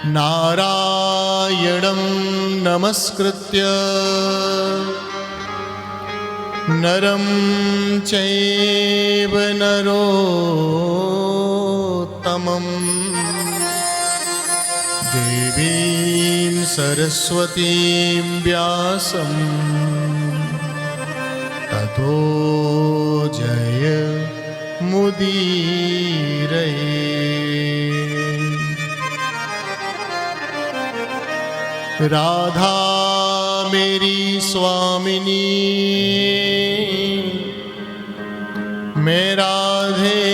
नारायणं नमस्कृत्य नरं चैव नरोत्तमम् देवीं सरस्वतीं व्यासं ततो जय मुदीरये। राधा मेरी स्वामिनी, मैं राधे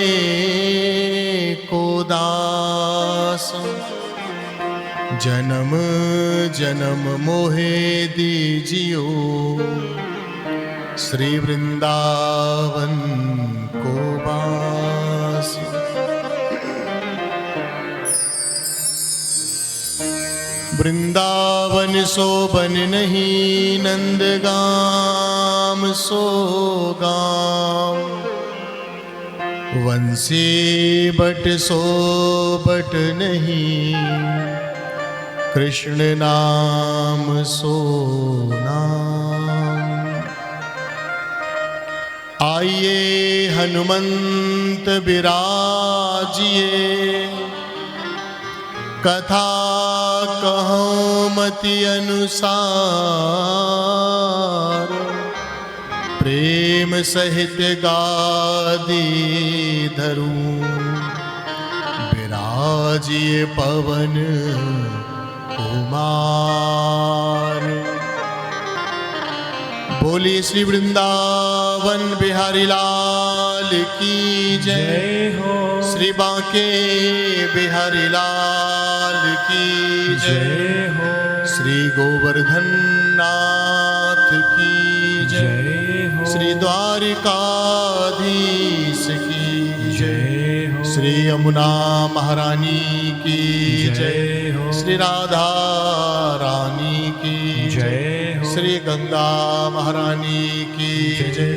को दास, जन्म जन्म मोहे दीजियो, श्री वृंदावन को बास। वृंदावन सो बन नहीं, नंदगाम सो गाम, वंशी बट सो बट नहीं, कृष्ण नाम सो नाम। आइए हनुमंत विराजिए, कथा कहूँ मति अनुसार, प्रेम सहित गादी धरूं, विराजिए पवन कुमार। बोलिए श्री वृंदावन बिहारी लाल की जय हो, श्री बांके बिहारी लाल की जय हो, श्री गोवर्धन नाथ की जय हो, श्री द्वारिकाधीश की जय हो, श्री यमुना महारानी की जय हो, श्री राधा रानी की जय हो, श्री गंगा महारानी की जय,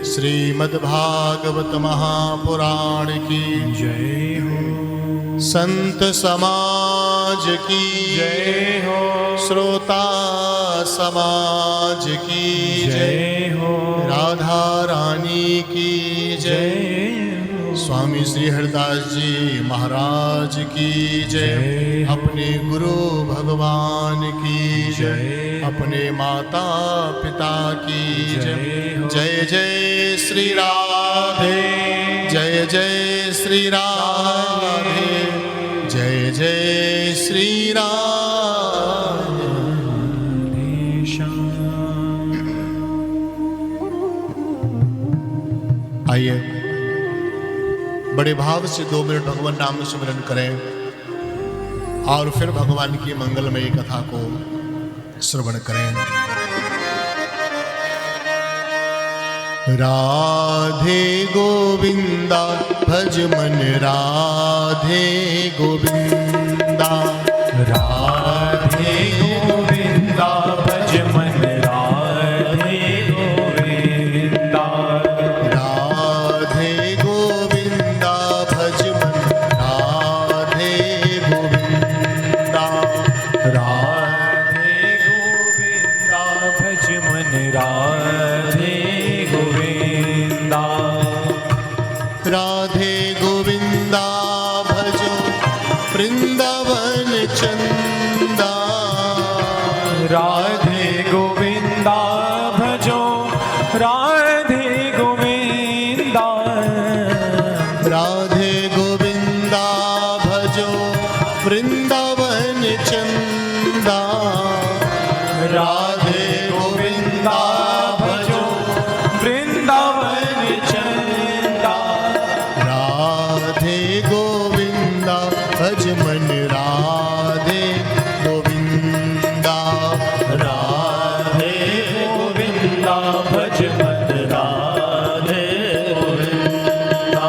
श्रीमद्भागवत महापुराण की जय हो, संत समाज की जय हो, श्रोता समाज की जय हो, राधा रानी की जय, स्वामी श्री हरिदास जी महाराज की जय, अपने गुरु भगवान की जय, अपने माता पिता की जय। जय जय श्री राधे, जय जय श्री राधे, जय जय श्री राधे। आइए बड़े भाव से 2 मिनट भगवान नाम स्मरण करें और फिर भगवान की मंगलमयी कथा को श्रवण करें। राधे गोविंदा भज मन, राधे गोविंदा, राधे गोविंदा भज मन, राधे गोविंदा, राधे गोविंदा भज मन, राधे गोविंदा, राधे गोविंदा भज मन, राधे गोविंदा, राधे गोविंदा भजो वृंदावन चंदा, राधे गोविंदा भजो राधे गोविंदा, राधे गोविंदा भजो वृंदावन चंदा, राधे गोविंदा भजो वृंदावन चंदा, राधे गोविंदा भज मन, राधे गोविंदा, राधे गोविंदा भज मन, राधे गोविंदा।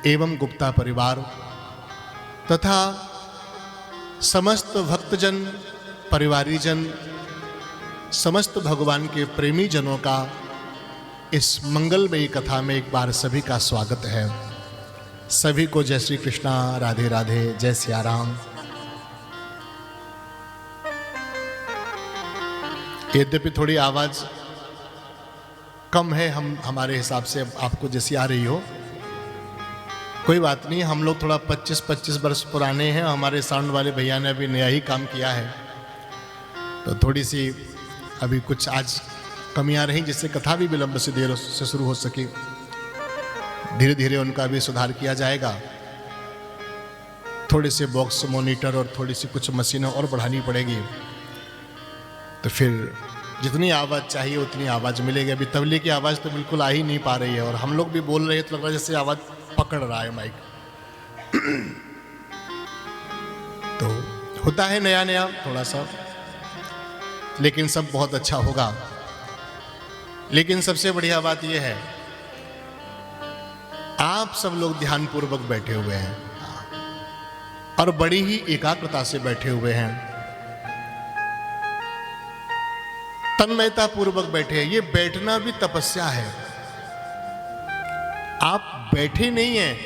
एवं गुप्ता परिवार तथा समस्त भक्तजन, परिवारीजन, समस्त भगवान के प्रेमी जनों का इस मंगलमयी कथा में एक बार सभी का स्वागत है। सभी को जय श्री कृष्णा, राधे राधे, जय सिया राम। यद्यपि थोड़ी आवाज कम है, हमारे हिसाब से आपको जैसी आ रही हो, कोई बात नहीं। हम लोग थोड़ा 25 वर्ष पुराने हैं। हमारे साउंड वाले भैया ने अभी नया ही काम किया है, तो थोड़ी सी अभी कुछ आज कमियां रही, जिससे कथा भी विलंब से देर से शुरू हो सके। धीरे धीरे उनका भी सुधार किया जाएगा। थोड़े से बॉक्स, मॉनिटर और थोड़ी सी कुछ मशीनें और बढ़ानी पड़ेगी, तो फिर जितनी आवाज़ चाहिए उतनी आवाज़ मिलेगी। अभी तबले की आवाज़ तो बिल्कुल आ ही नहीं पा रही है, और हम लोग भी बोल रहे हैं तो लग रहा है जैसे आवाज़ पकड़ रहा है माइक। तो होता है नया नया थोड़ा सा, लेकिन सब बहुत अच्छा होगा। लेकिन सबसे बढ़िया बात यह है, आप सब लोग ध्यानपूर्वक बैठे हुए हैं और बड़ी ही एकाग्रता से बैठे हुए हैं, तन्मयता पूर्वक बैठे हैं। ये बैठना भी तपस्या है। आप बैठे नहीं हैं,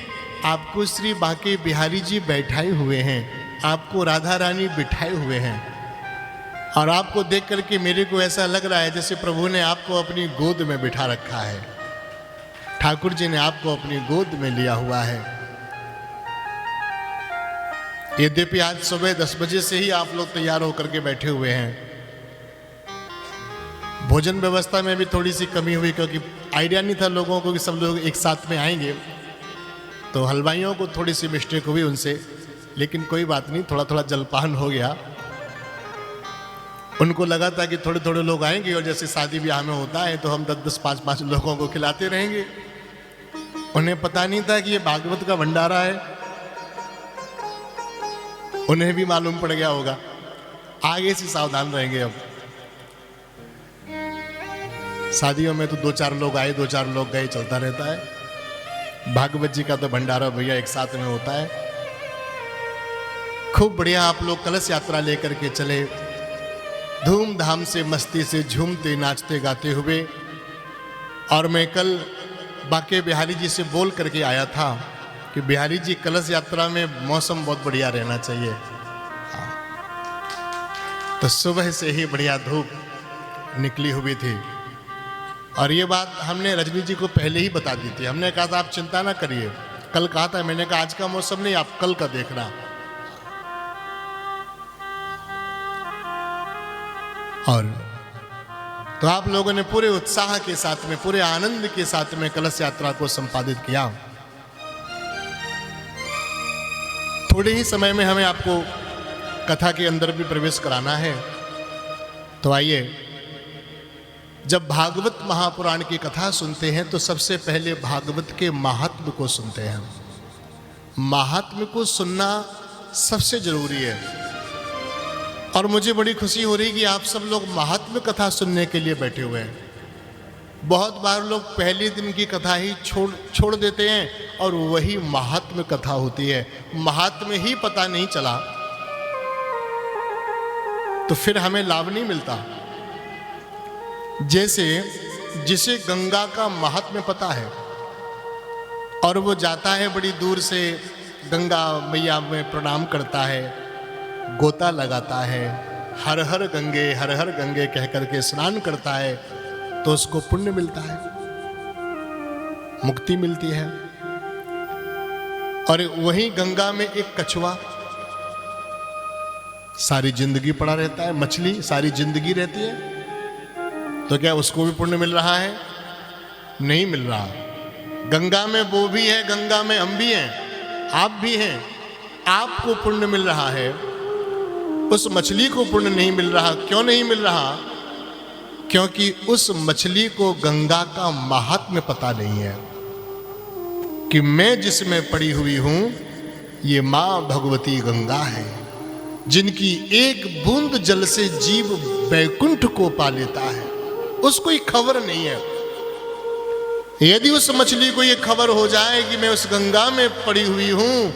आपको श्री बांके बिहारी जी बैठाए हुए हैं, आपको राधा रानी बिठाए हुए हैं, और आपको देख करके मेरे को ऐसा लग रहा है जैसे प्रभु ने आपको अपनी गोद में बिठा रखा है, ठाकुर जी ने आपको अपनी गोद में लिया हुआ है। यद्यपि आज सुबह 10 बजे से ही आप लोग तैयार होकर के बैठे हुए हैं। भोजन व्यवस्था में भी थोड़ी सी कमी हुई, क्योंकि आइडिया नहीं था लोगों को कि सब लोग एक साथ में आएंगे, तो हलवाइयों को थोड़ी सी मिस्टेक हुई उनसे, लेकिन कोई बात नहीं, थोड़ा थोड़ा जलपान हो गया। उनको लगा था कि थोड़े थोड़े लोग आएंगे और जैसे शादी ब्याह में होता है तो हम 10-10, 5-5 लोगों को खिलाते रहेंगे। उन्हें पता नहीं था कि ये भागवत का भंडारा है। उन्हें भी मालूम पड़ गया होगा, आगे से सावधान रहेंगे। अब शादियों में तो 2-4 लोग आए, 2-4 लोग गए, चलता रहता है। भागवत जी का तो भंडारा भैया एक साथ में होता है। खूब बढ़िया आप लोग कलश यात्रा लेकर के चले, धूमधाम से मस्ती से झूमते नाचते गाते हुए। और मैं कल बांके बिहारी जी से बोल करके आया था कि बिहारी जी कलश यात्रा में मौसम बहुत बढ़िया रहना चाहिए। तो सुबह से ही बढ़िया धूप निकली हुई थी, और ये बात हमने रजनी जी को पहले ही बता दी थी। हमने कहा था आप चिंता ना करिए, कल कहा था मैंने, कहा आज का मौसम नहीं, आप कल का देखना। और तो आप लोगों ने पूरे उत्साह के साथ में, पूरे आनंद के साथ में कलश यात्रा को संपादित किया। थोड़े ही समय में हमें आपको कथा के अंदर भी प्रवेश कराना है, तो आइए। जब भागवत महापुराण की कथा सुनते हैं तो सबसे पहले भागवत के महात्म्य को सुनते हैं। महात्म्य को सुनना सबसे जरूरी है, और मुझे बड़ी खुशी हो रही कि आप सब लोग महात्म्य कथा सुनने के लिए बैठे हुए हैं। बहुत बार लोग पहले दिन की कथा ही छोड़ देते हैं, और वही महात्म्य कथा होती है। महात्म्य ही पता नहीं चला तो फिर हमें लाभ नहीं मिलता। जैसे जिसे गंगा का महात्म्य पता है और वो जाता है बड़ी दूर से गंगा मैया में प्रणाम करता है, गोता लगाता है, हर हर गंगे कह करके स्नान करता है, तो उसको पुण्य मिलता है, मुक्ति मिलती है। और वहीं गंगा में एक कछुआ सारी जिंदगी पड़ा रहता है, मछली सारी जिंदगी रहती है, तो क्या उसको भी पुण्य मिल रहा है? नहीं मिल रहा। गंगा में वो भी है, गंगा में हम भी हैं, आप भी हैं, आपको पुण्य मिल रहा है, उस मछली को पुण्य नहीं मिल रहा। क्यों नहीं मिल रहा? क्योंकि उस मछली को गंगा का महात्म्य पता नहीं है कि मैं जिसमें पड़ी हुई हूं ये मां भगवती गंगा है, जिनकी एक बूंद जल से जीव वैकुंठ को पा लेता है। उसको ही खबर नहीं है। यदि उस मछली को ये खबर हो जाए कि मैं उस गंगा में पड़ी हुई हूं,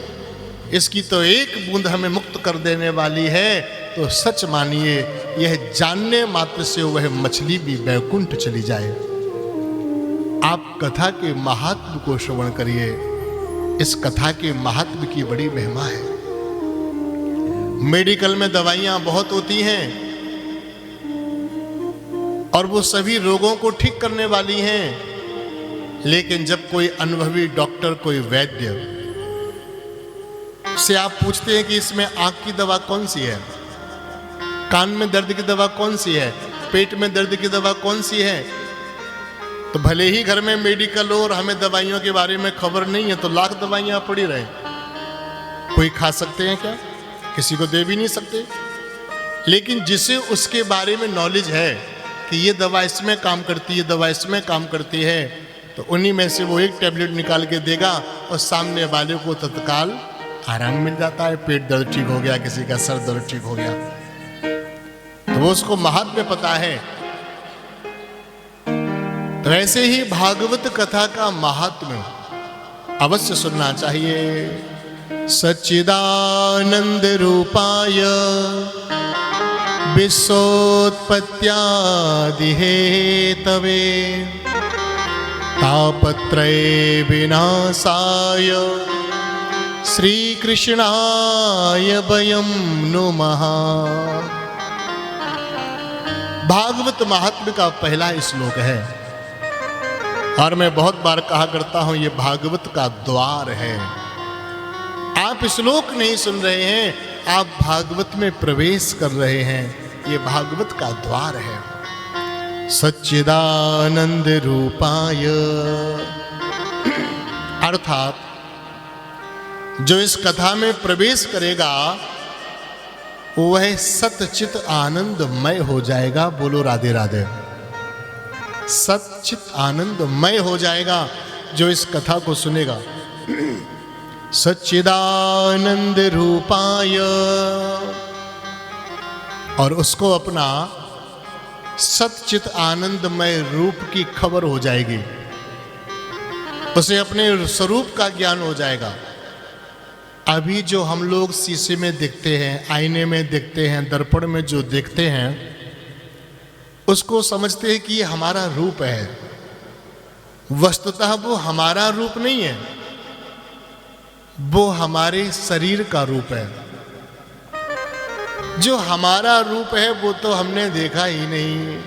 इसकी तो एक बूंद हमें मुक्त कर देने वाली है, तो सच मानिए यह जानने मात्र से वह मछली भी वैकुंठ चली जाए। आप कथा के महात्म को श्रवण करिए। इस कथा के महात्म की बड़ी महिमा है। मेडिकल में दवाइयां बहुत होती हैं और वो सभी रोगों को ठीक करने वाली हैं, लेकिन जब कोई अनुभवी डॉक्टर, कोई वैद्य से आप पूछते हैं कि इसमें आंख की दवा कौन सी है, कान में दर्द की दवा कौन सी है, पेट में दर्द की दवा कौन सी है, तो भले ही घर में मेडिकल हो और हमें दवाइयों के बारे में खबर नहीं है, तो लाख दवाइयां पड़ी रहे, कोई खा सकते हैं क्या? किसी को दे भी नहीं सकते। लेकिन जिसे उसके बारे में नॉलेज है कि ये दवा इसमें काम करती है, दवा इसमें काम करती है, तो उन्हीं में से वो एक टैबलेट निकाल के देगा और सामने वाले को तत्काल आराम मिल जाता है। पेट दर्द ठीक हो गया, किसी का सर दर्द ठीक हो गया, तो वो उसको महात्म्य पता है। तो ऐसे ही भागवत कथा का महात्म्य अवश्य सुनना चाहिए। सच्चिदानंद रूपाय विश्वोत्पत्त्यादि हेतवे तापत्रय विनाशाय श्री कृष्णाय वयं नुमः। भागवत महात्म्य का पहला श्लोक है और मैं बहुत बार कहा करता हूं, ये भागवत का द्वार है। आप श्लोक नहीं सुन रहे हैं, आप भागवत में प्रवेश कर रहे हैं। ये भागवत का द्वार है। सच्चिदानंद रूपाय, अर्थात जो इस कथा में प्रवेश करेगा वह सतचित आनंदमय हो जाएगा। बोलो राधे राधे। सतचित आनंदमय हो जाएगा जो इस कथा को सुनेगा। सच्चिदानंद रूपाय, और उसको अपना सतचित आनंदमय रूप की खबर हो जाएगी, उसे अपने स्वरूप का ज्ञान हो जाएगा। अभी जो हम लोग शीशे में देखते हैं, आईने में देखते हैं, दर्पण में जो देखते हैं, उसको समझते हैं कि ये हमारा रूप है। वस्तुतः वो हमारा रूप नहीं है, वो हमारे शरीर का रूप है। जो हमारा रूप है वो तो हमने देखा ही नहीं,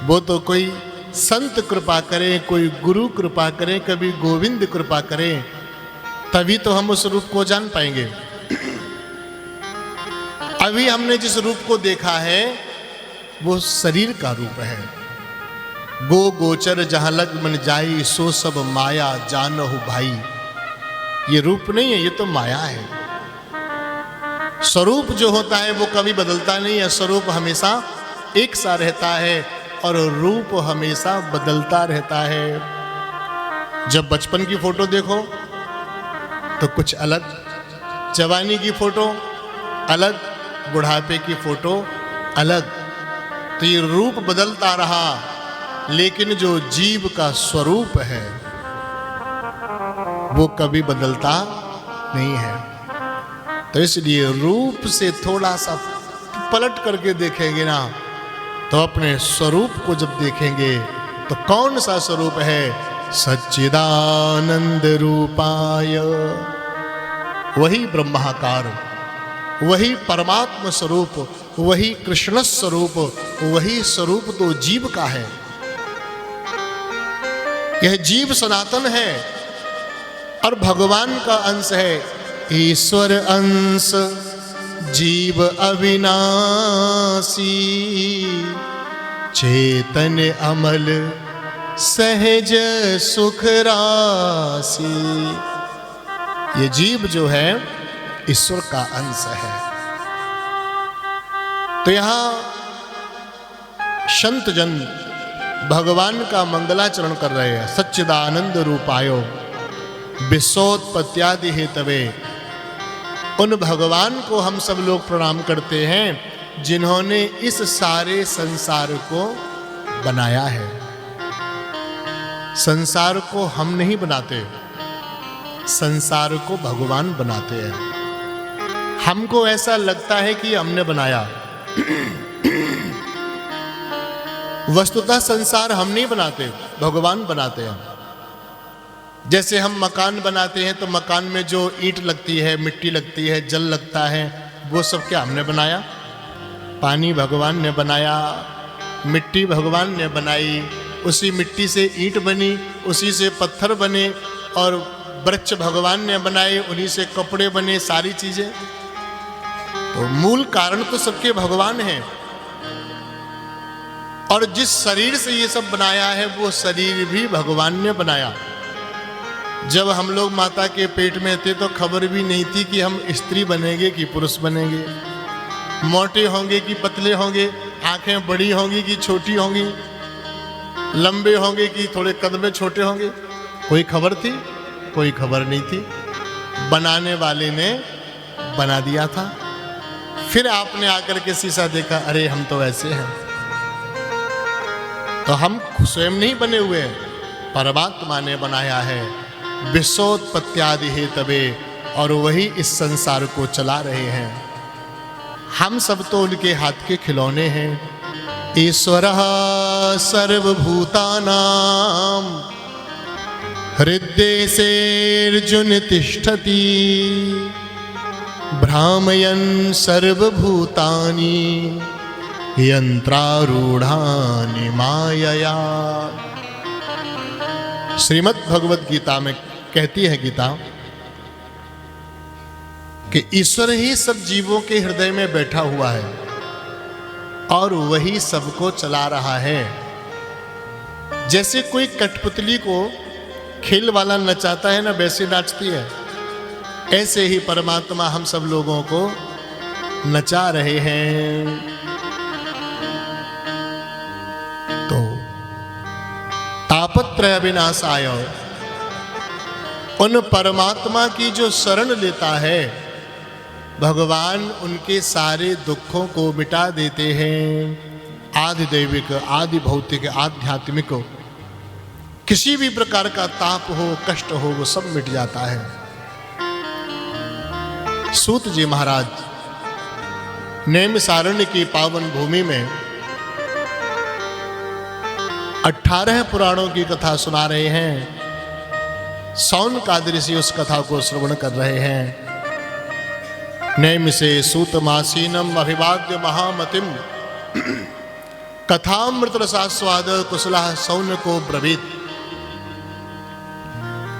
वो तो कोई संत कृपा करे, कोई गुरु कृपा करे, कभी गोविंद कृपा करे, तभी तो हम उस रूप को जान पाएंगे। अभी हमने जिस रूप को देखा है वो शरीर का रूप है। गो गोचर जहां लग मन जाई, सो सब माया जानहु भाई। ये रूप नहीं है, ये तो माया है। स्वरूप जो होता है वो कभी बदलता नहीं है। स्वरूप हमेशा एक सा रहता है और रूप हमेशा बदलता रहता है। जब बचपन की फोटो देखो तो कुछ अलग, जवानी की फोटो अलग, बुढ़ापे की फोटो अलग, तो ये रूप बदलता रहा, लेकिन जो जीव का स्वरूप है वो कभी बदलता नहीं है। तो इसलिए रूप से थोड़ा सा पलट करके देखेंगे ना, तो अपने स्वरूप को जब देखेंगे तो कौन सा स्वरूप है? सच्चिदानंद रूपाय, वही ब्रह्माकार, वही परमात्मा स्वरूप, वही कृष्ण स्वरूप, वही स्वरूप तो जीव का है। यह जीव सनातन है और भगवान का अंश है। ईश्वर अंश जीव अविनाशी, चेतन अमल सहज सुख राशि। ये जीव जो है ईश्वर का अंश है। तो यहां संत जन भगवान का मंगलाचरण कर रहे हैं। सच्चिदानंद रूपायो विश्वोत्पत्त्यादि हेतवे, उन भगवान को हम सब लोग प्रणाम करते हैं जिन्होंने इस सारे संसार को बनाया है। संसार को हम नहीं बनाते, संसार को भगवान बनाते हैं। हमको ऐसा लगता है कि हमने बनाया, वस्तुतः संसार हम नहीं बनाते, भगवान बनाते हैं। जैसे हम मकान बनाते हैं तो मकान में जो ईंट लगती है, मिट्टी लगती है, जल लगता है, वो सब क्या हमने बनाया? पानी भगवान ने बनाया, मिट्टी भगवान ने बनाई, उसी मिट्टी से ईंट बनी, उसी से पत्थर बने, और वृक्ष भगवान ने बनाए, उन्हीं से कपड़े बने, सारी चीजें। तो मूल कारण तो सबके भगवान हैं। और जिस शरीर से ये सब बनाया है वो शरीर भी भगवान ने बनाया। जब हम लोग माता के पेट में थे तो खबर भी नहीं थी कि हम स्त्री बनेंगे कि पुरुष बनेंगे, मोटे होंगे कि पतले होंगे, आंखें बड़ी होंगी कि छोटी होंगी, लंबे होंगे कि थोड़े कद में छोटे होंगे। कोई खबर थी? कोई खबर नहीं थी। बनाने वाले ने बना दिया था। फिर आपने आकर के शीशा देखा, अरे हम तो ऐसे हैं। तो हम स्वयं नहीं बने हुए हैं, परमात्मा ने बनाया है। विश्वोत्पत्त्यादि हेतवे, और वही इस संसार को चला रहे हैं। हम सब तो उनके हाथ के खिलौने हैं। ईश्वरः सर्वभूतानां हृद्देशेऽर्जुन तिष्ठति भ्रामयन् सर्वभूतानि यंत्रारूढ़ानि मायया। श्रीमद् भगवद गीता में कहती है गीता कि ईश्वर ही सब जीवों के हृदय में बैठा हुआ है और वही सबको चला रहा है। जैसे कोई कठपुतली को खेल वाला नचाता है ना, वैसे नाचती है। ऐसे ही परमात्मा हम सब लोगों को नचा रहे हैं। तो तापत्रय विनाशाय, उन परमात्मा की जो शरण लेता है भगवान उनके सारे दुखों को मिटा देते हैं। आदि दैविक, आदि भौतिक, आध्यात्मिक, किसी भी प्रकार का ताप हो, कष्ट हो, वो सब मिट जाता है। सूत जी महाराज नैमिषारण्य की पावन भूमि में 18 पुराणों की कथा सुना रहे हैं। सौनकादि ऋषि उस कथा को श्रवण कर रहे हैं। नैमिषे सूतमासीनम अभिवाद्य महामतिम कथामृत रसास्वाद कुशलः सौनको ब्रवीत।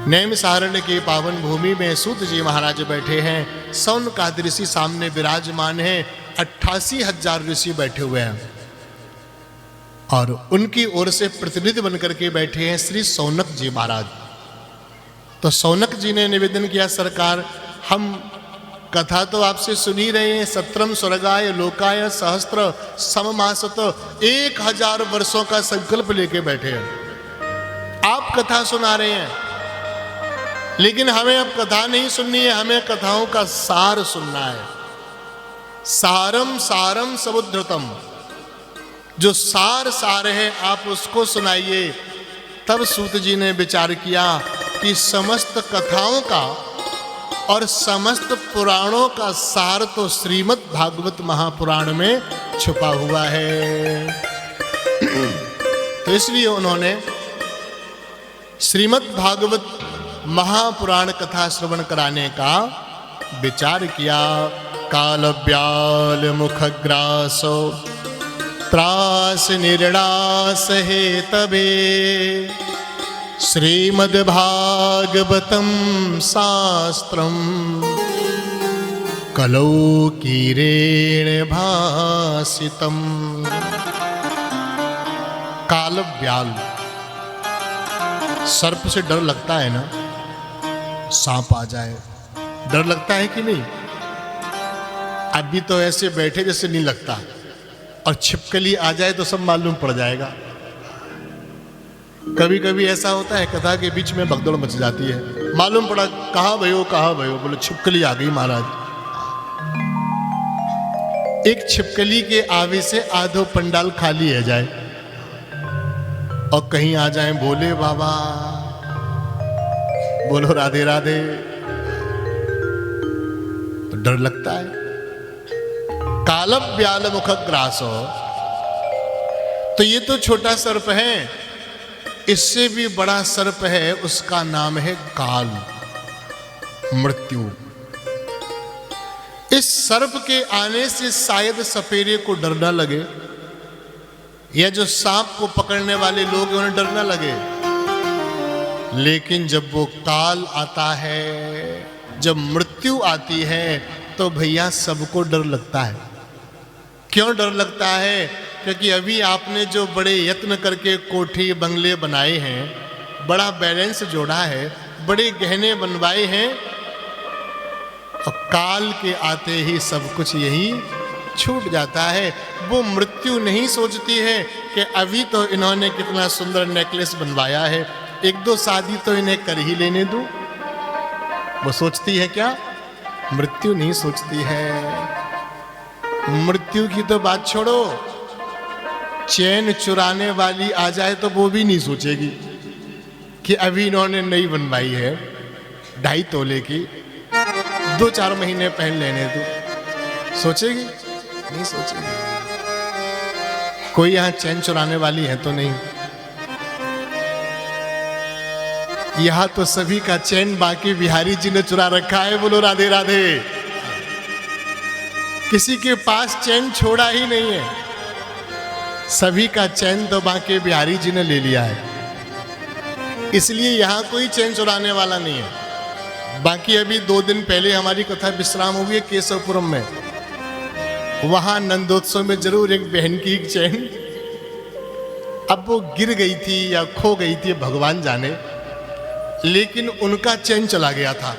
नैमिषारण्य की पावन भूमि में सूत जी महाराज बैठे हैं। सौनकादि ऋषि सामने विराजमान हैं। 88,000 ऋषि बैठे हुए हैं और उनकी ओर से प्रतिनिधि बनकर के बैठे हैं श्री सौनक जी महाराज। तो सौनक जी ने निवेदन किया, सरकार हम कथा तो आपसे सुन ही रहे हैं। 17 स्वर्गाय लोकाय सहस्त्र सममासत, 1000 वर्षों का संकल्प लेके बैठे हैं। आप कथा सुना रहे हैं, लेकिन हमें अब कथा नहीं सुननी है, हमें कथाओं का सार सुनना है। सारम सारम समुद्रतम, जो सार है आप उसको सुनाइए। तब सूत जी ने विचार किया कि समस्त कथाओं का और समस्त पुराणों का सार तो श्रीमद् भागवत महापुराण में छुपा हुआ है। तो इसलिए उन्होंने श्रीमद् भागवत महापुराण कथा श्रवण कराने का विचार किया। काल व्याल मुखग्रासो त्रास निर्णास हे तबे श्रीमद्भागवतम शास्त्रम कलौ कीरेण भासितम। काल व्याल, सर्प से डर लगता है ना, सांप आ जाए डर लगता है कि नहीं? अभी तो ऐसे बैठे जैसे नहीं लगता, और छिपकली आ जाए तो सब मालूम पड़ जाएगा। कभी कभी ऐसा होता है कथा के बीच में भगदड़ मच जाती है, मालूम पड़ा कहाँ भयो कहाँ भयो, बोले छिपकली आ गई महाराज। एक छिपकली के आवे से आधो पंडाल खाली है जाए। और कहीं आ जाएं भोले बाबा, बोलो राधे राधे, तो डर लगता है। कालम व्याल मुख ग्रासो, तो ये तो छोटा सर्प है, इससे भी बड़ा सर्प है, उसका नाम है काल, मृत्यु। इस सर्प के आने से शायद सपेरे को डर ना लगे, या जो सांप को पकड़ने वाले लोग हैं उन्हें डर ना लगे, लेकिन जब वो काल आता है, जब मृत्यु आती है, तो भैया सबको डर लगता है। क्यों डर लगता है? क्योंकि अभी आपने जो बड़े यत्न करके कोठी बंगले बनाए हैं, बड़ा बैलेंस जोड़ा है, बड़े गहने बनवाए हैं, और काल के आते ही सब कुछ यही छूट जाता है। वो मृत्यु नहीं सोचती है कि अभी तो इन्होंने कितना सुंदर नेकलेस बनवाया है, एक दो शादी तो इन्हें कर ही लेने दूं। वो सोचती है क्या? मृत्यु नहीं सोचती है। मृत्यु की तो बात छोड़ो, चैन चुराने वाली आ जाए तो वो भी नहीं सोचेगी कि अभी इन्होंने नई बनवाई है 2.5 तोले की, 2-4 महीने पहन लेने दो। सोचेगी? नहीं सोचेगी। कोई यहां चैन चुराने वाली है तो नहीं? यहां तो सभी का चैन बांके बिहारी जी ने चुरा रखा है, बोलो राधे राधे। किसी के पास चैन छोड़ा ही नहीं है, सभी का चैन तो बांके बिहारी जी ने ले लिया है, इसलिए यहां कोई चैन चुराने वाला नहीं है। बाकी अभी 2 दिन पहले हमारी कथा विश्राम हुई है केशवपुरम में, वहां नंदोत्सव में जरूर एक बहन की चैन, अब वो गिर गई थी या खो गई थी भगवान जाने, लेकिन उनका चैन चला गया था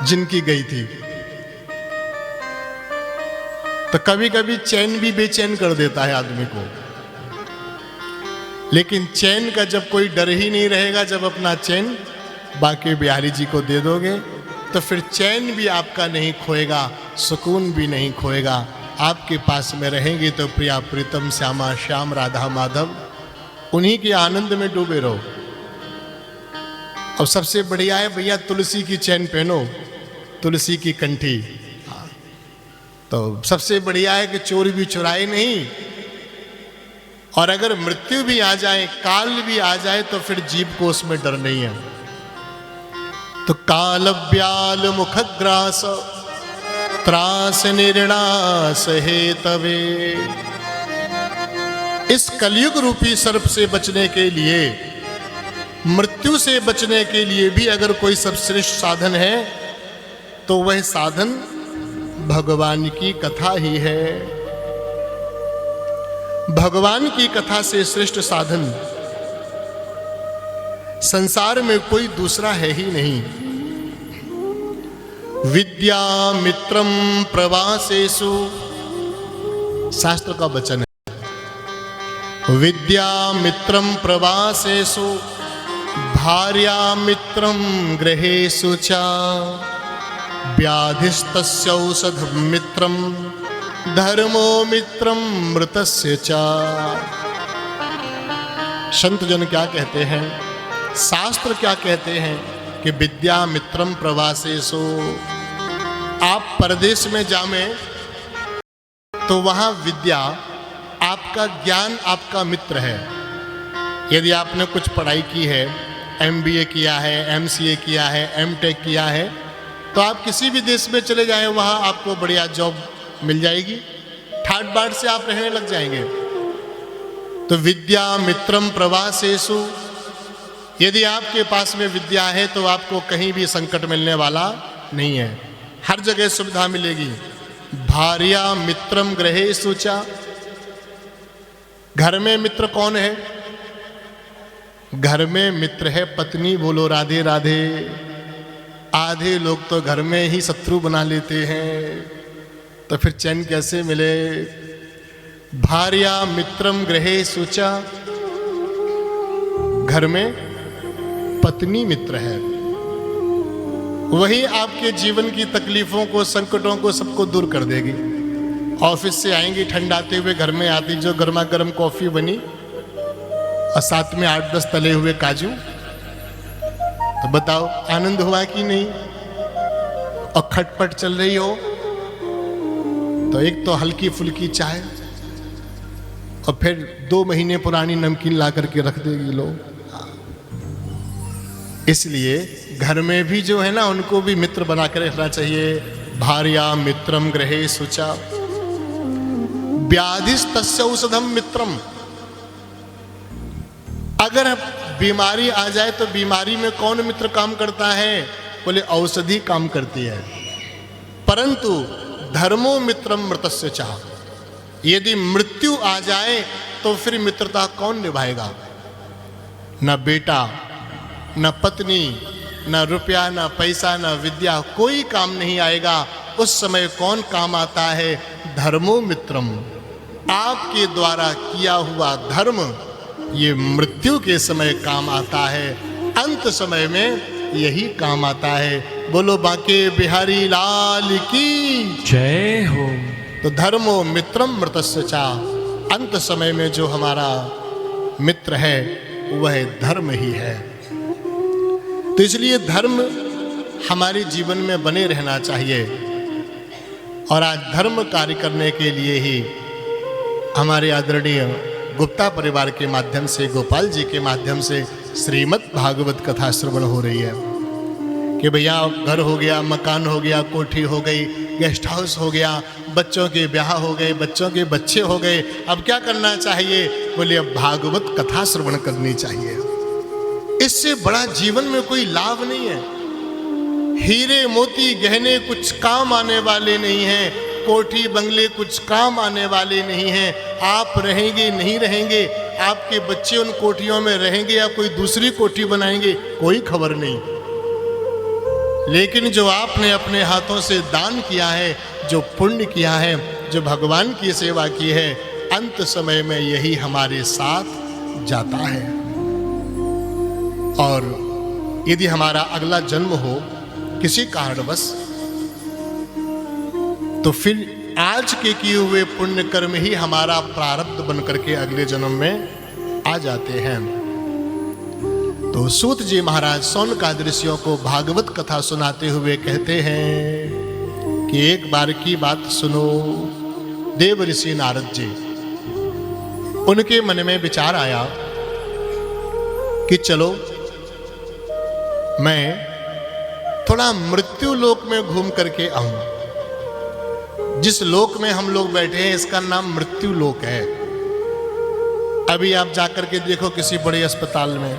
जिनकी गई थी। तो कभी कभी चैन भी बेचैन कर देता है आदमी को, लेकिन चैन का जब कोई डर ही नहीं रहेगा, जब अपना चैन बांके बिहारी जी को दे दोगे, तो फिर चैन भी आपका नहीं खोएगा, सुकून भी नहीं खोएगा। आपके पास में रहेंगे तो प्रिया प्रीतम श्यामा श्याम राधा माधव, उन्हीं के आनंद में डूबे रहो। अब सबसे बढ़िया है भैया, तुलसी की चैन पहनो, तुलसी की कंठी, तो सबसे बढ़िया है कि चोर भी चुराए नहीं, और अगर मृत्यु भी आ जाए, काल भी आ जाए, तो फिर जीव को उसमें डर नहीं है। तो काल व्याल मुखग्रास त्रास निर्णास हे तवे, इस कलयुग रूपी सर्प से बचने के लिए, मृत्यु से बचने के लिए भी अगर कोई सर्वश्रेष्ठ साधन है, तो वह साधन भगवान की कथा ही है। भगवान की कथा से श्रेष्ठ साधन संसार में कोई दूसरा है ही नहीं। विद्या मित्रम प्रवासेषु, शास्त्र का वचन है, विद्या मित्रम प्रवासेषु भार्या मित्रम गृहेषु च व्याधिस्तस्यौषधं मित्रम धर्मो मित्रम मृतस्य च। संत जन क्या कहते हैं, शास्त्र क्या कहते हैं कि विद्या मित्रम प्रवासेषु, आप परदेश में जामे तो वहां विद्या, आपका ज्ञान आपका मित्र है। यदि आपने कुछ पढ़ाई की है, MBA किया है, MCA किया है, MTech किया है, तो आप किसी भी देश में चले जाएं, वहां आपको बढ़िया जॉब मिल जाएगी, ठाट बाट से आप रहने लग जाएंगे। तो विद्या मित्रम प्रवासेषु, यदि आपके पास में विद्या है तो आपको कहीं भी संकट मिलने वाला नहीं है, हर जगह सुविधा मिलेगी। भार्या मित्रम गृहेषु च, घर में मित्र कौन है? घर में मित्र है पत्नी, बोलो राधे राधे। आधे लोग तो घर में ही शत्रु बना लेते हैं, तो फिर चैन कैसे मिले? भार्या मित्रम गृहेषु च, घर में पत्नी मित्र है, वही आपके जीवन की तकलीफों को, संकटों को सबको दूर कर देगी। ऑफिस से आएंगी ठंडाते हुए, घर में आती जो गर्मा गर्म कॉफी बनी, और साथ में 8-10 तले हुए काजू, तो बताओ आनंद हुआ कि नहीं? और खटपट चल रही हो तो एक तो हल्की फुल्की चाय और फिर 2 महीने पुरानी नमकीन ला करके रख देगी लोग। इसलिए घर में भी जो है ना, उनको भी मित्र बना कर रखना चाहिए। भार्या मित्रम गृहे शुचा व्याधिस्तस्य औषधम मित्रम। अगर बीमारी आ जाए तो बीमारी में कौन मित्र काम करता है? बोले औषधि काम करती है। परंतु धर्मो मित्रम मृतस्य चाह, यदि मृत्यु आ जाए तो फिर मित्रता कौन निभाएगा? न बेटा, न पत्नी, न रुपया, न पैसा, न विद्या, कोई काम नहीं आएगा। उस समय कौन काम आता है? धर्मो मित्रम। आपके द्वारा किया हुआ धर्म ये मृत्यु के समय काम आता है, अंत समय में यही काम आता है। बोलो बांके बिहारी लाल की जय हो। तो धर्मो मित्रम मृतस्य चा, अंत समय में जो हमारा मित्र है वह धर्म ही है। तो इसलिए धर्म हमारे जीवन में बने रहना चाहिए। और आज धर्म कार्य करने के लिए ही हमारे आदरणीय गुप्ता परिवार के माध्यम से, गोपाल जी के माध्यम से श्रीमद् भागवत कथा श्रवण हो रही है कि भैया घर हो गया, मकान हो गया, कोठी हो गई, गेस्ट हाउस हो गया, बच्चों के ब्याह हो गए, बच्चों के बच्चे हो गए, अब क्या करना चाहिए? बोले अब भागवत कथा श्रवण करनी चाहिए। इससे बड़ा जीवन में कोई लाभ नहीं है। हीरे मोती गहने कुछ काम आने वाले नहीं हैं, कोठी बंगले कुछ काम आने वाले नहीं हैं। आप रहेंगे नहीं रहेंगे, आपके बच्चे उन कोठियों में रहेंगे या कोई दूसरी कोठी बनाएंगे, कोई खबर नहीं। लेकिन जो आपने अपने हाथों से दान किया है, जो पुण्य किया है, जो भगवान की सेवा की है, अंत समय में यही हमारे साथ जाता है। और यदि हमारा अगला जन्म हो किसी कारणवश, तो फिर आज के किए हुए पुण्य कर्म ही हमारा प्रारब्ध बन करके अगले जन्म में आ जाते हैं। तो सूत जी महाराज शौनकादि ऋषियों को भागवत कथा सुनाते हुए कहते हैं कि एक बार की बात सुनो। देव ऋषि नारद जी, उनके मन में विचार आया कि चलो मैं थोड़ा मृत्यु लोक में घूम करके आऊं। जिस लोक में हम लोग बैठे हैं इसका नाम मृत्यु लोक है। अभी आप जाकर के देखो किसी बड़े अस्पताल में,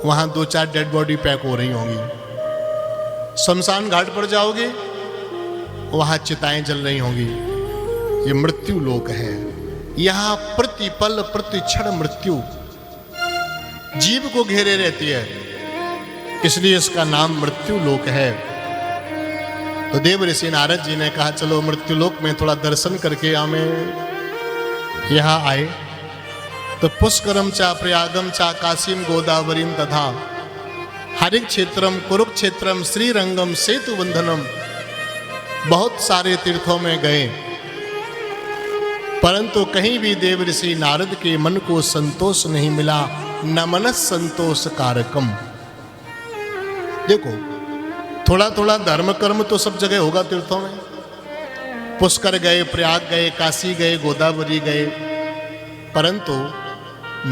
वहां 2-4 डेड बॉडी पैक हो रही होंगी। शमशान घाट पर जाओगे, वहां चिताएं जल रही होंगी। ये मृत्यु लोक है। यहां प्रतिपल प्रतिक्षण मृत्यु जीव को घेरे रहती है, इसलिए इसका नाम मृत्यु लोक है। तो देव ऋषि नारद जी ने कहा चलो मृत्यु लोक में थोड़ा दर्शन करके हमें यहाँ आए। तो पुष्करम चा प्रयागम चा काशीम गोदावरीम तथा हरिक क्षेत्रम कुरुक्षेत्रम श्रीरंगम सेतु बंधनम, बहुत सारे तीर्थों में गए, परंतु कहीं भी देव ऋषि नारद के मन को संतोष नहीं मिला। न मनस संतोष कारकम। देखो थोड़ा थोड़ा धर्म कर्म तो सब जगह होगा तीर्थों में। पुष्कर गए, प्रयाग गए, काशी गए, गोदावरी गए, परंतु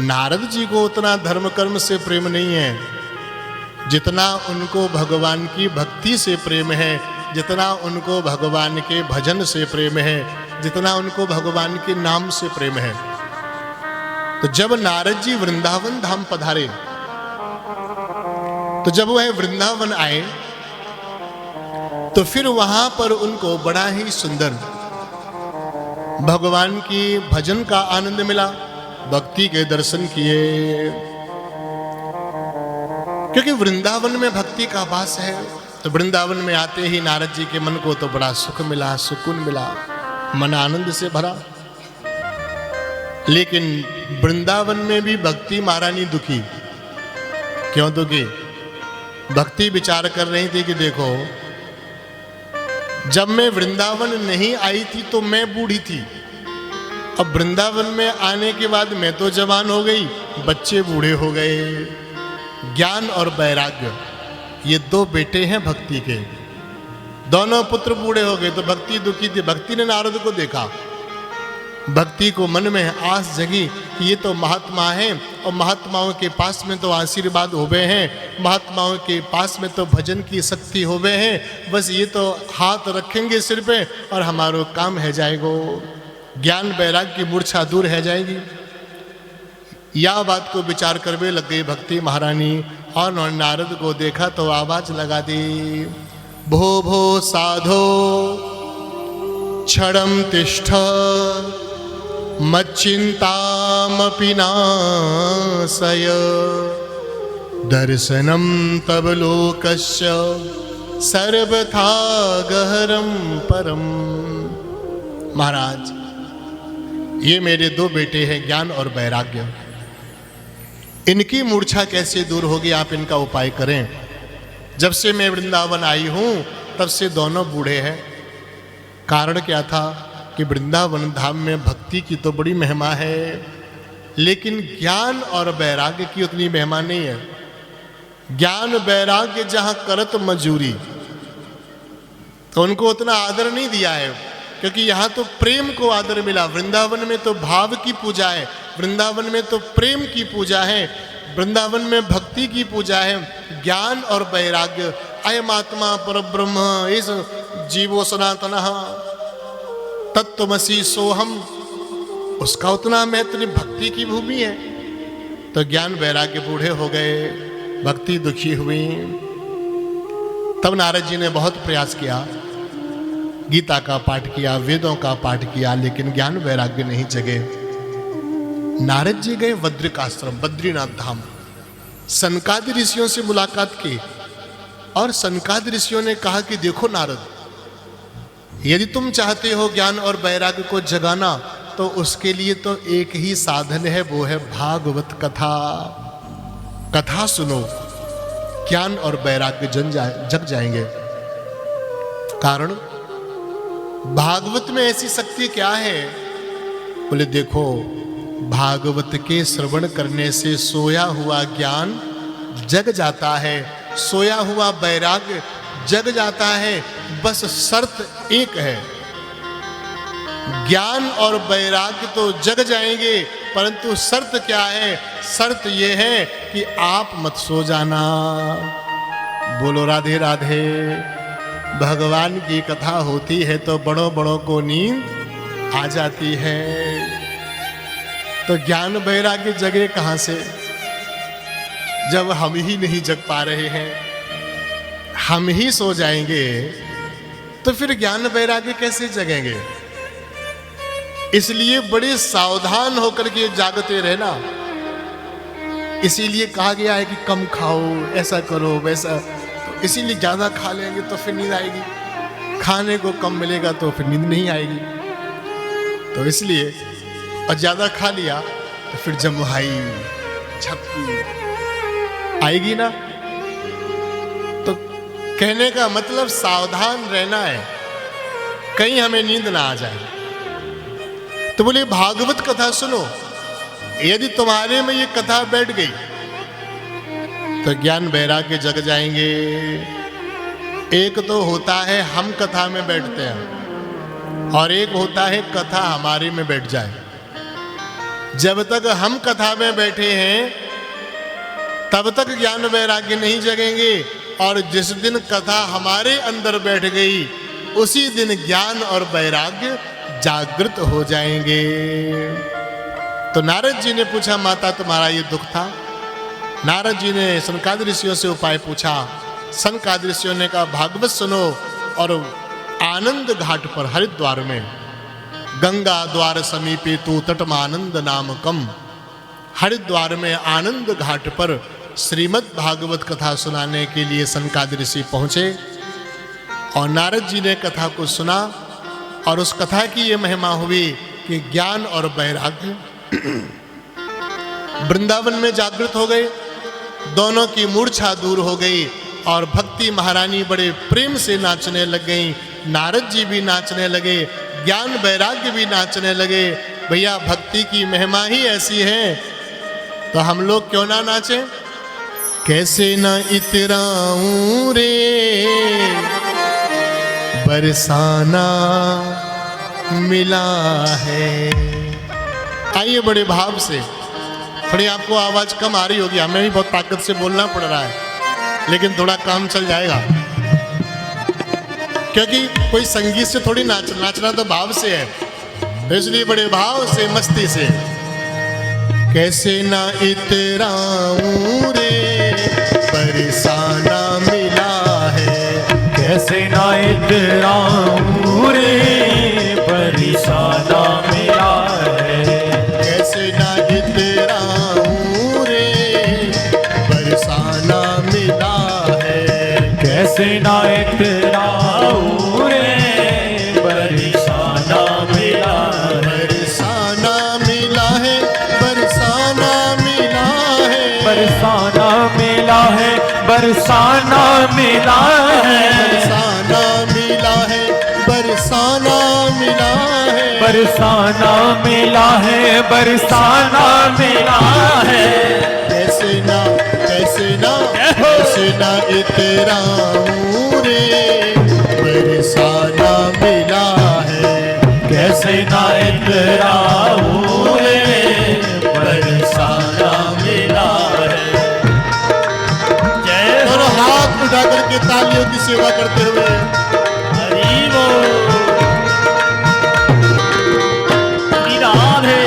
नारद जी को उतना धर्म कर्म से प्रेम नहीं है जितना उनको भगवान की भक्ति से प्रेम है, जितना उनको भगवान के भजन से प्रेम है, जितना उनको भगवान के नाम से प्रेम है। तो जब नारद जी वृंदावन धाम पधारे, तो जब वह वृंदावन आए तो फिर वहां पर उनको बड़ा ही सुंदर भगवान की भजन का आनंद मिला, भक्ति के दर्शन किए। क्योंकि वृंदावन में भक्ति का वास है। तो वृंदावन में आते ही नारद जी के मन को तो बड़ा सुख मिला, सुकून मिला, मन आनंद से भरा। लेकिन वृंदावन में भी भक्ति महारानी दुखी। क्यों दुखी? भक्ति विचार कर रही थी कि देखो जब मैं वृंदावन नहीं आई थी तो मैं बूढ़ी थी, अब वृंदावन में आने के बाद मैं तो जवान हो गई, बच्चे बूढ़े हो गए। ज्ञान और वैराग्य ये दो बेटे हैं भक्ति के। दोनों पुत्र बूढ़े हो गए तो भक्ति दुखी थी। भक्ति ने नारद को देखा, भक्ति को मन में आस जगी कि ये तो महात्मा हैं और महात्माओं के पास में तो आशीर्वाद होवे हैं, महात्माओं के पास में तो भजन की शक्ति होवे हैं, बस ये तो हाथ रखेंगे सिर पे और हमारो काम है जाएगो, ज्ञान वैराग्य की मूर्छा दूर है जाएगी। यह बात को विचार करवे लग गई भक्ति महारानी और नारद को देखा तो आवाज लगा दी, भो भो साधो क्षणं तिष्ठ मच्चिंतामपि नाशय दर्शनं तव लोकस्य सर्वथा गहरं परम। महाराज, ये मेरे दो बेटे हैं ज्ञान और वैराग्य, इनकी मूर्छा कैसे दूर होगी, आप इनका उपाय करें। जब से मैं वृंदावन आई हूं तब से दोनों बूढ़े हैं। कारण क्या था कि वृंदावन धाम में भक्ति की तो बड़ी महिमा है, लेकिन ज्ञान और वैराग्य की उतनी महिमा नहीं है। ज्ञान वैराग्य जहां करत मजूरी, तो उनको उतना आदर नहीं दिया है, क्योंकि यहाँ तो प्रेम को आदर मिला। वृंदावन में तो भाव की पूजा है, वृंदावन में तो प्रेम की पूजा है, वृंदावन में भक्ति की पूजा है। ज्ञान और वैराग्य, अयम आत्मा परब्रह्म, इस जीवो सनातनः तत्त्वमसि सोहम, उसका उतना महत्व नहीं, भक्ति की भूमि है। तो ज्ञान वैराग्य बूढ़े हो गए, भक्ति दुखी हुई। तब नारद जी ने बहुत प्रयास किया, गीता का पाठ किया, वेदों का पाठ किया, लेकिन ज्ञान वैराग्य नहीं जगे। नारद जी गए बद्रिकाश्रम, बद्रीनाथ धाम, सनकादि ऋषियों से मुलाकात की और सनकादि ऋषियों ने कहा कि देखो नारद, यदि तुम चाहते हो ज्ञान और वैराग्य को जगाना तो उसके लिए तो एक ही साधन है, वो है भागवत कथा। कथा सुनो, ज्ञान और वैराग्य जग जाएंगे। कारण भागवत में ऐसी शक्ति क्या है? बोले देखो, भागवत के श्रवण करने से सोया हुआ ज्ञान जग जाता है, सोया हुआ वैराग्य जग जाता है। बस शर्त एक है, ज्ञान और वैराग्य तो जग जाएंगे, परंतु शर्त क्या है? शर्त यह है कि आप मत सो जाना। बोलो राधे राधे। भगवान की कथा होती है तो बड़ों बड़ों को नींद आ जाती है, तो ज्ञान वैराग्य जगे कहां से जब हम ही नहीं जग पा रहे हैं? हम ही सो जाएंगे तो फिर ज्ञान वैराग्य कैसे जगेंगे? इसलिए बड़े सावधान होकर के जागते रहना। इसीलिए कहा गया है कि कम खाओ, ऐसा करो वैसा। तो इसीलिए ज्यादा खा लेंगे तो फिर नींद आएगी, खाने को कम मिलेगा तो फिर नींद नहीं आएगी। तो इसलिए, और ज्यादा खा लिया तो फिर जमुहाई झपकी आएगी ना। तो कहने का मतलब सावधान रहना है, कहीं हमें नींद ना आ जाए। तो बोले भागवत कथा सुनो, यदि तुम्हारे में ये कथा बैठ गई तो ज्ञान वैराग्य जग जाएंगे। एक तो होता है हम कथा में बैठते हैं, और एक होता है कथा हमारे में बैठ जाए। जब तक हम कथा में बैठे हैं तब तक ज्ञान वैराग्य नहीं जगेंगे, और जिस दिन कथा हमारे अंदर बैठ गई उसी दिन ज्ञान और वैराग्य जागृत हो जाएंगे। तो नारद जी ने पूछा, माता तुम्हारा ये दुख था? नारद जी ने सनकादि ऋषियों से उपाय पूछा। सनकादि ऋषियों ने कहा भागवत सुनो, और आनंद घाट पर हरिद्वार में गंगा द्वार समीपे तु तटमानंद नामकम, हरिद्वार में आनंद घाट पर श्रीमद् भागवत कथा सुनाने के लिए सनकादि ऋषि पहुंचे। और नारद जी ने कथा को सुना, और उस कथा की ये महिमा हुई कि ज्ञान और वैराग्य वृंदावन में जागृत हो गए, दोनों की मूर्छा दूर हो गई, और भक्ति महारानी बड़े प्रेम से नाचने लग गई। नारद जी भी नाचने लगे, ज्ञान वैराग्य भी नाचने लगे। भैया भक्ति की महिमा ही ऐसी है तो हम लोग क्यों ना नाचे? कैसे ना इतराऊं रे बरसाना मिला है। आइए बड़े भाव से, थोड़ी आपको आवाज कम आ रही होगी, हमें भी बहुत ताकत से बोलना पड़ रहा है, लेकिन थोड़ा काम चल जाएगा, क्योंकि कोई संगीत से थोड़ी नाचना तो भाव से है, तो इसलिए बड़े भाव से मस्ती से। कैसे ना इतराऊं रे बरसाना मिला है, कैसे ना इतराऊं रे बरसाना मिला है। कैसे ना इतराऊं रे बरसाना मिला है। कैसे ना इतराऊं रे बरसाना मिला है। बरसाना मिला है, बरसाना मिला है, बरसाना मिला है, बरसाना मिला है। बरसाना मिला है, बरसाना मिला है, बरसाना मिला है, बरसाना मिला है। कैसे ना इतराऊं रे बरसाना मिला है। कैसे ना इतराऊं रे बरसाना मिला है। जय हो दोनों हाथ उठा करके तालियों की सेवा करते हुए हरि बोल। राधे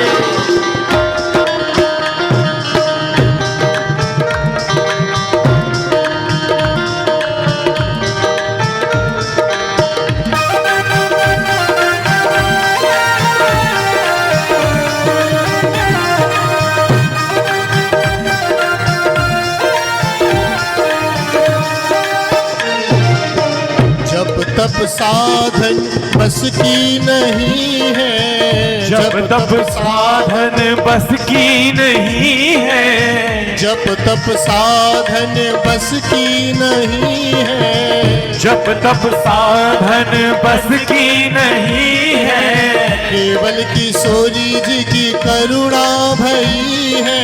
तप साधन बस की नहीं है। जब तप साधन बस की नहीं है। जब तप साधन बस की नहीं है। जब तप साधन बस की नहीं है। केवल किशोरी जी की करुणा भई है।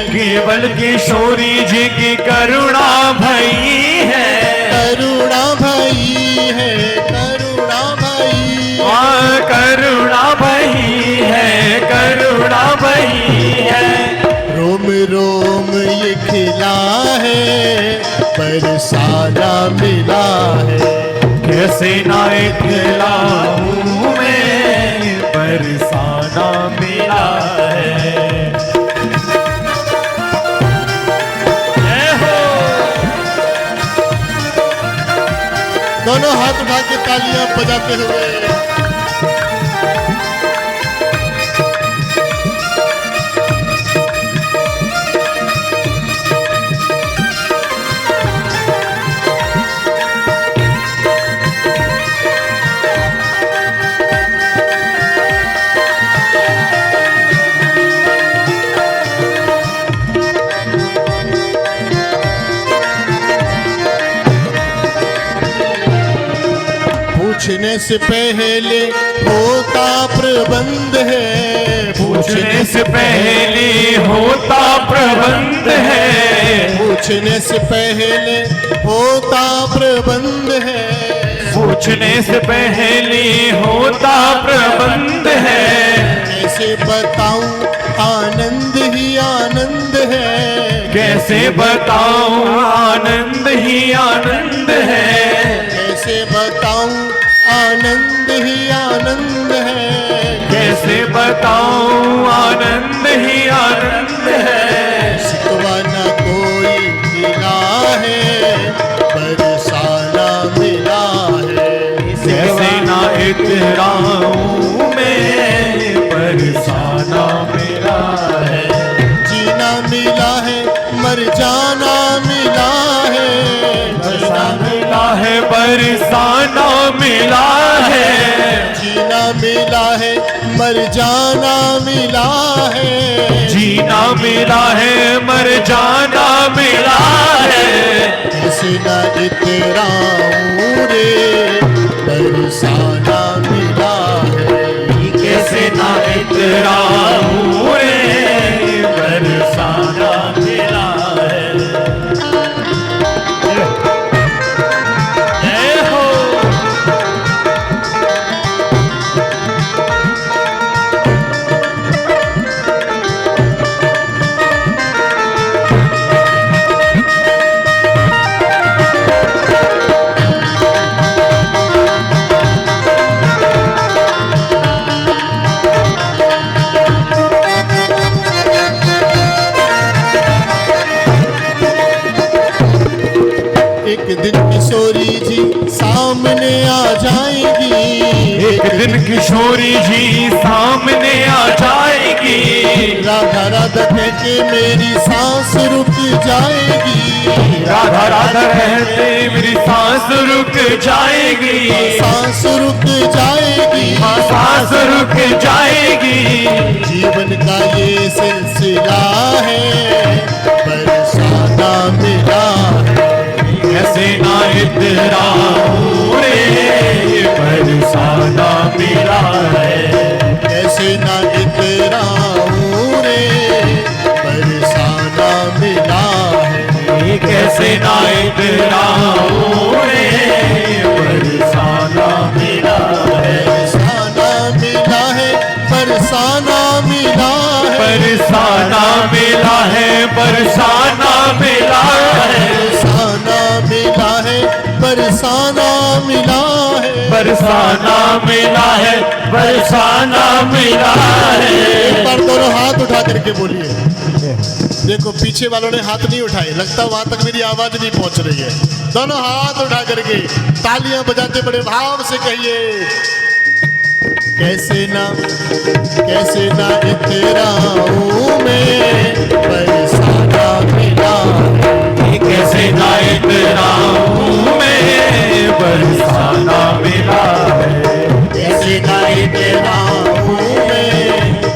केवल किशोरी जी की करुणा भई है। करुणा भई है, करुणा भई हाँ करुणा भई है, करुणा भई है। रोम रोम ये खिला है, बरसाना मिला है। कैसे ना इतराऊं मैं बरसाना मिला है। दोनों हाथ उठा के तालियां बजाते हुए पूछने से पहले होता प्रबंध है। पूछने से पहले होता प्रबंध है। पूछने से पहले होता प्रबंध है। पूछने से पहले होता प्रबंध है। कैसे बताऊं आनंद ही आनंद है। कैसे बताऊं आनंद ही आनंद है। कैसे बताऊं आनंद ही आनंद है। कैसे बताऊं आनंद ही आनंद है। शिकवा न कोई मिला है, बरसाना मिला है। कैसे ना इतराऊं मैं बरसाना मिला है। जीना मिला है, मर जाना मिला है। बरसाना मिला है, बरसाना मिला है। जीना मिला है, मर जाना मिला है। जीना मिला है, मर जाना मिला है। कैसे न इतराऊं रे बरसाना मिला है। कैसे ना इतराऊं रे बरसाना सामने आ जाएगी। एक दिन किशोरी जी सामने आ जाएगी। राधा राधा कह के मेरी सांस रुक जाएगी। राधा राधा कहते मेरी सांस रुक जाएगी। सांस रुक जाएगी। हाँ सांस रुक जाएगी। जीवन का ये सिलसिला है, बरसाना मिला है। कैसे ना इतराऊं रे, बरसाना मिला है। कैसे ना इतराऊं रे, बरसाना मिला है। कैसे ना इतराऊं रे, बरसाना मिला है। बरसाना मिला है, बरसाना मिला है। बरसाना मिला है, बरसाना मिला है। बरसाना मिला है, बरसाना मिला है। बरसाना मिला है, बरसाना मिला है। एक बार दोनों हाथ उठा करके बोलिए। देखो पीछे वालों ने हाथ नहीं उठाए, लगता वहां तक मेरी आवाज नहीं पहुंच रही है। दोनों हाथ उठा करके तालियां बजाते बड़े भाव से कहिए, कैसे ना इतराऊं मैं, बरसाना मिला है। कैसे ना इतराऊं मैं, बरसाना मिला है। कैसे ना इतराऊं मैं,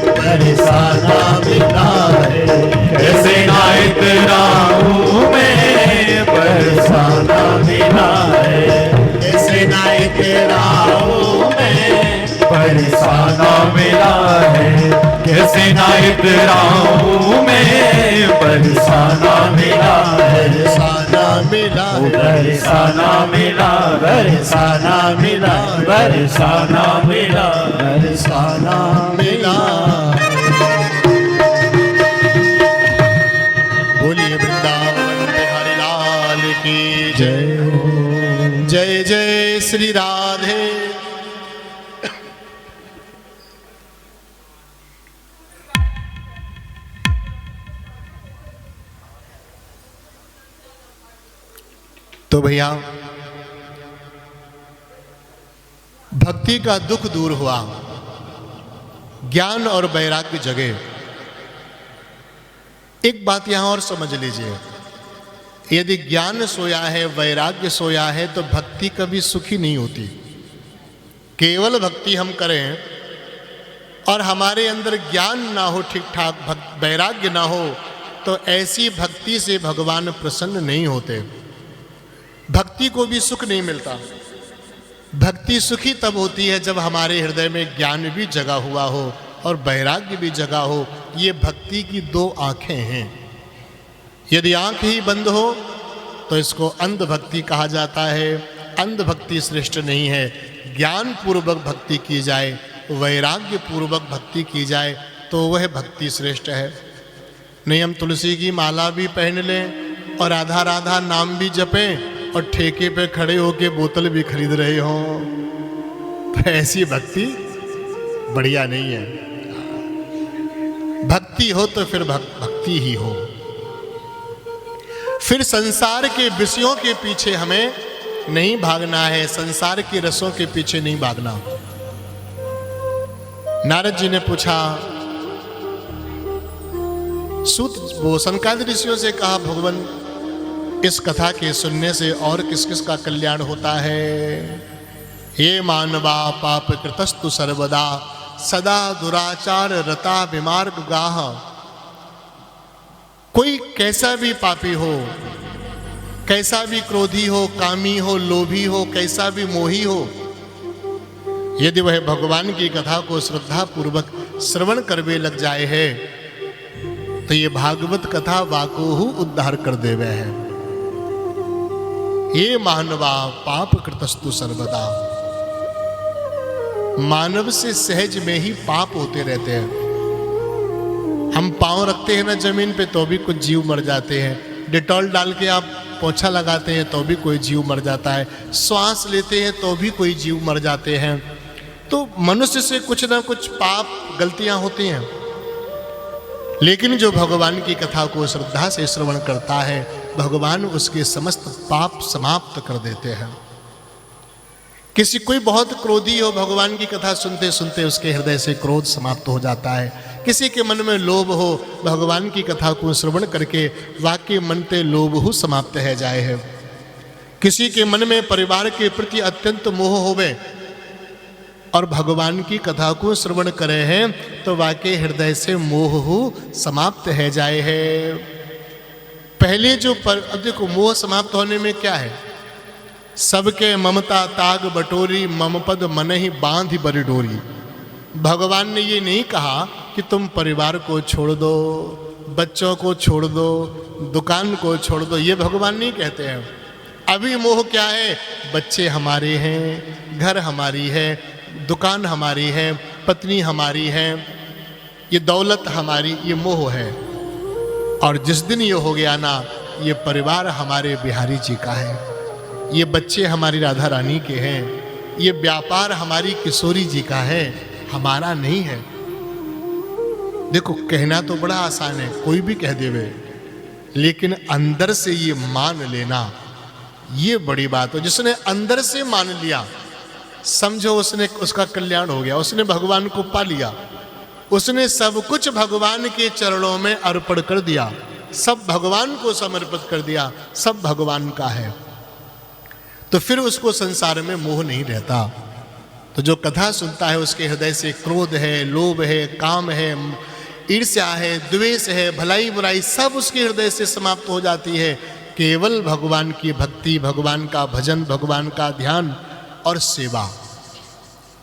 बरसाना मिला है। कैसे ना इतराऊं मैं, बरसाना मिला है। कैसे ना इतराऊं मैं, बरसाना मिला है। कैसे ना इतराऊं मैं, बरसाना मिला है। बरसाना मिला है। बरसाना मिला, बरसाना मिला, बरसाना मिला, बरसाना मिला। बोलिए वृंदावन बिहारी लाल की जय हो। जय जय श्री राधे। तो भैया भक्ति का दुख दूर हुआ, ज्ञान और वैराग्य जगे। एक बात यहां और समझ लीजिए, यदि ज्ञान सोया है, वैराग्य सोया है, तो भक्ति कभी सुखी नहीं होती। केवल भक्ति हम करें और हमारे अंदर ज्ञान ना हो, ठीक ठाक वैराग्य ना हो, तो ऐसी भक्ति से भगवान प्रसन्न नहीं होते। भक्ति को भी सुख नहीं मिलता। भक्ति सुखी तब होती है जब हमारे हृदय में ज्ञान भी जगा हुआ हो और वैराग्य भी जगा हो। ये भक्ति की दो आंखें हैं। यदि आंख ही बंद हो तो इसको अंध भक्ति कहा जाता है। अंध भक्ति श्रेष्ठ नहीं है। ज्ञान पूर्वक भक्ति की जाए, वैराग्य पूर्वक भक्ति की जाए तो वह भक्ति श्रेष्ठ है। नहीं हम तुलसी की माला भी पहन लें और राधा राधा नाम भी जपें और ठेके पे खड़े होके बोतल भी खरीद रहे हो, तो ऐसी भक्ति बढ़िया नहीं है। भक्ति हो तो फिर भक्ति ही हो। फिर संसार के विषयों के पीछे हमें नहीं भागना है, संसार के रसों के पीछे नहीं भागना। नारद जी ने पूछा, सूत वो सनकादिक ऋषियों से कहा, भगवान इस कथा के सुनने से और किस किस का कल्याण होता है? ये मानवा पाप कृतस्तु सर्वदा सदा दुराचार रता विमार्ग गाह। कोई कैसा भी पापी हो, कैसा भी क्रोधी हो, कामी हो, लोभी हो, कैसा भी मोही हो, यदि वह भगवान की कथा को श्रद्धा पूर्वक श्रवण करवे लग जाए है तो ये भागवत कथा वाकोहु उद्धार कर देवे है। ये मानवा पाप कृतस्तु सर्वदा। मानव से सहज में ही पाप होते रहते हैं। हम पांव रखते हैं ना जमीन पे तो भी कुछ जीव मर जाते हैं। डिटॉल डाल के आप पोछा लगाते हैं तो भी कोई जीव मर जाता है। श्वास लेते हैं तो भी कोई जीव मर जाते हैं। तो मनुष्य से कुछ ना कुछ पाप गलतियां होती हैं, लेकिन जो भगवान की कथा को श्रद्धा से श्रवण करता है, भगवान उसके समस्त पाप समाप्त कर देते हैं। किसी कोई बहुत क्रोधी हो, भगवान की कथा सुनते सुनते उसके हृदय से क्रोध समाप्त हो जाता है। किसी के मन में लोभ हो, भगवान की कथा को श्रवण करके वाक्य मनते लोभ हो समाप्त है जाए है। किसी के मन में परिवार के प्रति अत्यंत मोह होवे और भगवान की कथा को श्रवण करे हैं तो वाक्य हृदय से मोह हो समाप्त है जाए है। पहले जो अब देखो मोह समाप्त होने में क्या है, सबके ममता ताग बटोरी, मम पद मन ही बांध बरी डोरी। भगवान ने ये नहीं कहा कि तुम परिवार को छोड़ दो, बच्चों को छोड़ दो, दुकान को छोड़ दो, ये भगवान नहीं कहते हैं। अभी मोह क्या है, बच्चे हमारे हैं, घर हमारी है, दुकान हमारी है, पत्नी हमारी है, ये दौलत हमारी, ये मोह है। और जिस दिन ये हो गया ना, ये परिवार हमारे बिहारी जी का है, ये बच्चे हमारी राधा रानी के हैं, ये व्यापार हमारी किशोरी जी का है, हमारा नहीं है। देखो कहना तो बड़ा आसान है, कोई भी कह देवे, लेकिन अंदर से ये मान लेना ये बड़ी बात हो। जिसने अंदर से मान लिया समझो उसने, उसका कल्याण हो गया, उसने भगवान को पा लिया, उसने सब कुछ भगवान के चरणों में अर्पण कर दिया, सब भगवान को समर्पित कर दिया, सब भगवान का है। तो फिर उसको संसार में मोह नहीं रहता। तो जो कथा सुनता है उसके हृदय से क्रोध है, लोभ है, काम है, ईर्ष्या है, द्वेष है, भलाई बुराई सब उसके हृदय से समाप्त हो जाती है। केवल भगवान की भक्ति, भगवान का भजन, भगवान का ध्यान और सेवा,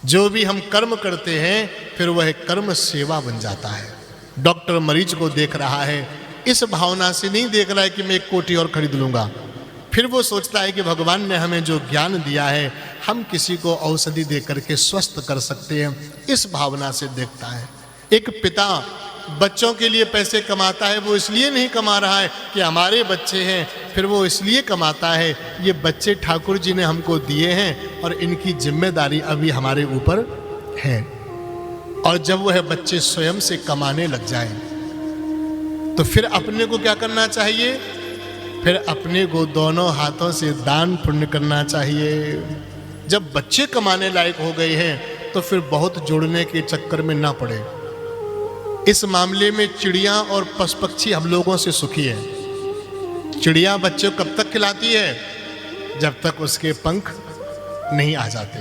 जो भी हम कर्म करते हैं फिर वह कर्म सेवा बन जाता है। डॉक्टर मरीज को देख रहा है, इस भावना से नहीं देख रहा है कि मैं एक कोटी और खरीद लूंगा, फिर वो सोचता है कि भगवान ने हमें जो ज्ञान दिया है हम किसी को औषधि दे करके स्वस्थ कर सकते हैं, इस भावना से देखता है। एक पिता बच्चों के लिए पैसे कमाता है, वो इसलिए नहीं कमा रहा है कि हमारे बच्चे हैं, फिर वो इसलिए कमाता है ये बच्चे ठाकुर जी ने हमको दिए हैं और इनकी जिम्मेदारी अभी हमारे ऊपर है। और जब वह बच्चे स्वयं से कमाने लग जाए तो फिर अपने को क्या करना चाहिए, फिर अपने को दोनों हाथों से दान पुण्य करना चाहिए। जब बच्चे कमाने लायक हो गए हैं तो फिर बहुत जोड़ने के चक्कर में ना पड़े। इस मामले में चिड़िया और पशु पक्षी हम लोगों से सुखी है। चिड़िया बच्चे को कब तक खिलाती है, जब तक उसके पंख नहीं आ जाते।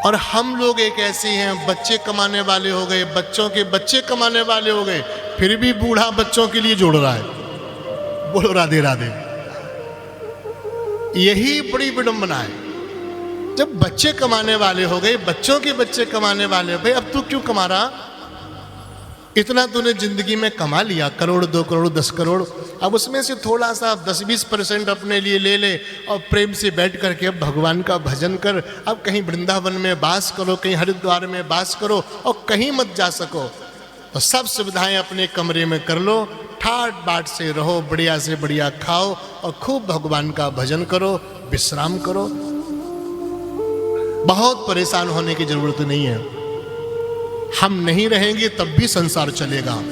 और हम लोग एक ऐसे हैं, बच्चे कमाने वाले हो गए, बच्चों के बच्चे कमाने वाले हो गए, फिर भी बूढ़ा बच्चों के लिए जोड़ रहा है। बोलो राधे राधे। यही बड़ी विडंबना है। जब बच्चे कमाने वाले हो गए, बच्चों के बच्चे कमाने वाले हो गए, अब तू क्यों कमा रहा? इतना तूने जिंदगी में कमा लिया, करोड़, 2 करोड़, 10 करोड़, अब उसमें से थोड़ा सा 10-20% अपने लिए ले ले और प्रेम से बैठ करके अब भगवान का भजन कर। अब कहीं वृंदावन में वास करो, कहीं हरिद्वार में वास करो और कहीं मत जा सको तो सब सुविधाएं अपने कमरे में कर लो, ठाट बाट से रहो, बढ़िया से बढ़िया खाओ और खूब भगवान का भजन करो, विश्राम करो। बहुत परेशान होने की जरूरत नहीं है। हम नहीं रहेंगे तब भी संसार चलेगा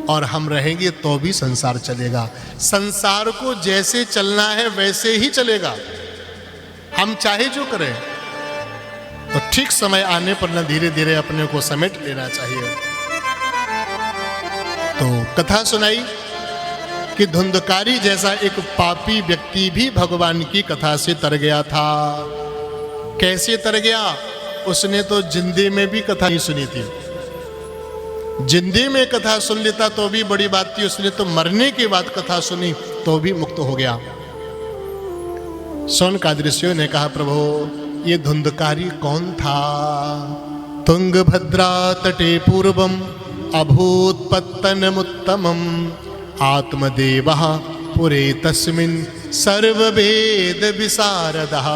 और हम रहेंगे तो भी संसार चलेगा। संसार को जैसे चलना है वैसे ही चलेगा, हम चाहे जो करें। तो ठीक समय आने पर न धीरे धीरे अपने को समेट लेना चाहिए। तो कथा सुनाई कि धुंधकारी जैसा एक पापी व्यक्ति भी भगवान की कथा से तर गया था। कैसे तर गया? उसने तो जिंदे में भी कथा नहीं सुनी थी। जिंदे में कथा सुन लेता तो भी बड़ी बात थी, उसने तो मरने के बाद कथा सुनी तो भी मुक्त हो गया। शौनकादिऋषियों ने कहा, प्रभु ये धुंधकारी कौन था? तुंगभद्रा तटे पूर्वम अभूत्पत्तनमुत्तमम् आत्मदेवः पुरे तस्मिन् सर्ववेद विशारदः।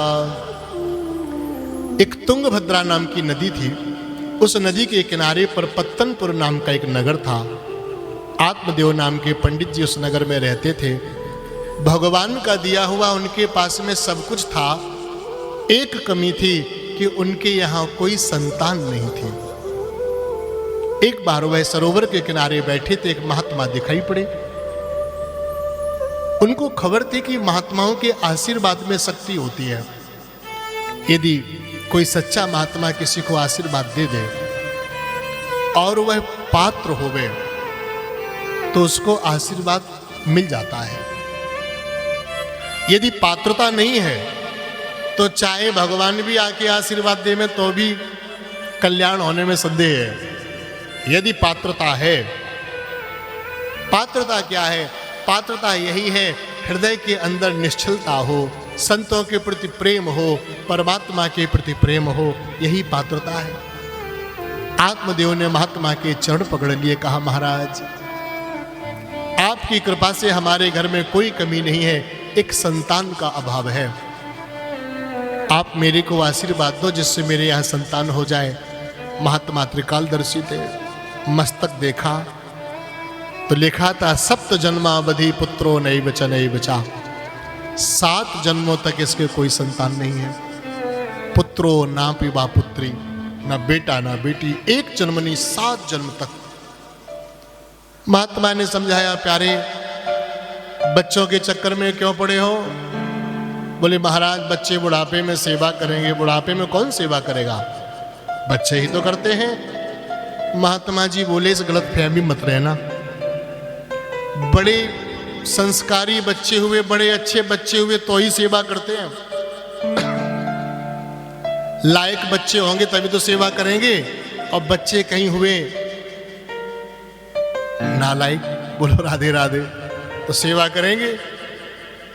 एक तुंगभद्रा नाम की नदी थी। उस नदी के किनारे पर पत्तनपुर नाम का एक नगर था। आत्मदेव नाम के पंडित जी उस नगर में रहते थे। भगवान का दिया हुआ उनके पास में सब कुछ था। एक कमी थी कि उनके यहाँ कोई संतान नहीं थी। एक बार वह सरोवर के किनारे बैठे थे, एक महात्मा दिखाई पड़े। उनको खबर थी कि महात्माओं के आशीर्वाद में शक्ति होती है। यदि कोई सच्चा महात्मा किसी को आशीर्वाद दे दे और वह पात्र होवे तो उसको आशीर्वाद मिल जाता है। यदि पात्रता नहीं है तो चाहे भगवान भी आके आशीर्वाद दे में तो भी कल्याण होने में संदेह है। यदि पात्रता है, पात्रता क्या है? पात्रता यही है, हृदय के अंदर निश्चलता हो, संतों के प्रति प्रेम हो, परमात्मा के प्रति प्रेम हो, यही पात्रता है। आत्मदेव ने महात्मा के चरण पकड़ लिए, कहा महाराज आपकी कृपा से हमारे घर में कोई कमी नहीं है, एक संतान का अभाव है। आप मेरे को आशीर्वाद दो जिससे मेरे यहाँ संतान हो जाए। महात्मा त्रिकालदर्शी थे, मस्तक देखा तो लिखा था सप्त जन्मावधि पुत्रो नहीं बचा नहीं बचा। 7 जन्मों तक इसके कोई संतान नहीं है। पुत्रो ना पिबा पुत्री, ना बेटा ना बेटी, एक जन्म नहीं 7 जन्म तक। महात्मा ने समझाया, प्यारे बच्चों के चक्कर में क्यों पड़े हो? बोले महाराज बच्चे बुढ़ापे में सेवा करेंगे। बुढ़ापे में कौन सेवा करेगा? बच्चे ही तो करते हैं। महात्मा जी बोले इस गलत फहमी मत रहना। बड़े संस्कारी बच्चे हुए, बड़े अच्छे बच्चे हुए तो ही सेवा करते हैं। लायक बच्चे होंगे तभी तो सेवा करेंगे। और बच्चे कहीं हुए नालायक, बोलो राधे राधे, तो सेवा करेंगे?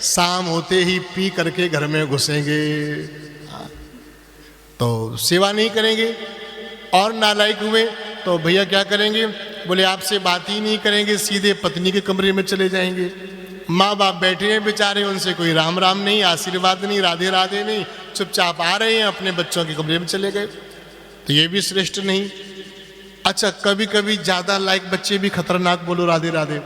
शाम होते ही पी करके घर में घुसेंगे तो सेवा नहीं करेंगे। और नालायक हुए तो भैया क्या करेंगे? बोले आपसे बात ही नहीं करेंगे, सीधे पत्नी के कमरे में चले जाएंगे। माँ बाप बैठे हैं बेचारे, उनसे कोई राम राम नहीं, आशीर्वाद नहीं, राधे राधे नहीं, चुपचाप आ रहे हैं, अपने बच्चों के कमरे में चले गए। तो ये भी श्रेष्ठ नहीं। अच्छा, कभी कभी ज्यादा लायक बच्चे भी खतरनाक, बोलो राधे राधे।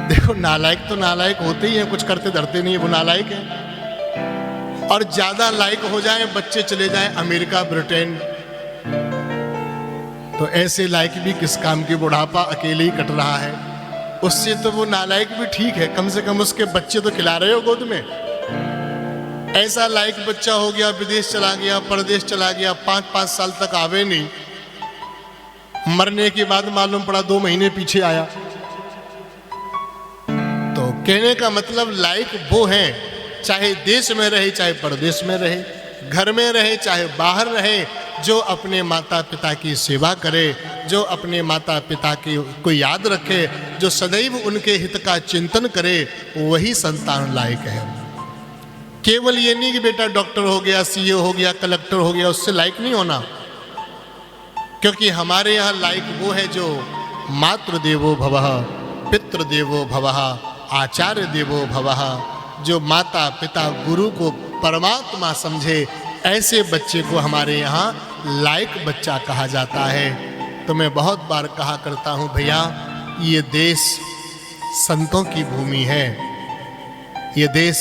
देखो नालायक तो नालायक होते ही हैं, कुछ करते धरते नहीं है, वो नालायक है। और ज्यादा लायक हो जाए बच्चे, चले जाए अमेरिका ब्रिटेन, तो ऐसे लायक भी किस काम की? बुढ़ापा अकेले ही कट रहा है। उससे तो वो नालायक भी ठीक है, कम से कम उसके बच्चे तो खिला रहे हो गोद में। ऐसा लायक बच्चा हो गया, विदेश चला गया, परदेश चला गया, 5-5 साल तक आवे नहीं, मरने के बाद मालूम पड़ा 2 महीने पीछे आया। तो कहने का मतलब लायक वो हैं, चाहे देश में रहे चाहे परदेश में रहे, घर में रहे चाहे बाहर रहे, जो अपने माता पिता की सेवा करे, जो अपने माता पिता को याद रखे, जो सदैव उनके हित का चिंतन करे, वही संतान लायक है। केवल ये नहीं कि बेटा डॉक्टर हो गया, सीए हो गया, कलेक्टर हो गया, उससे लायक नहीं होना। क्योंकि हमारे यहाँ लायक वो है जो मातृदेवो भवः, पितृदेवो भवः, आचार्य देवो भवः, जो माता पिता गुरु को परमात्मा समझे, ऐसे बच्चे को हमारे यहाँ लायक बच्चा कहा जाता है। तो मैं बहुत बार कहा करता हूँ, भैया ये देश संतों की भूमि है। ये देश,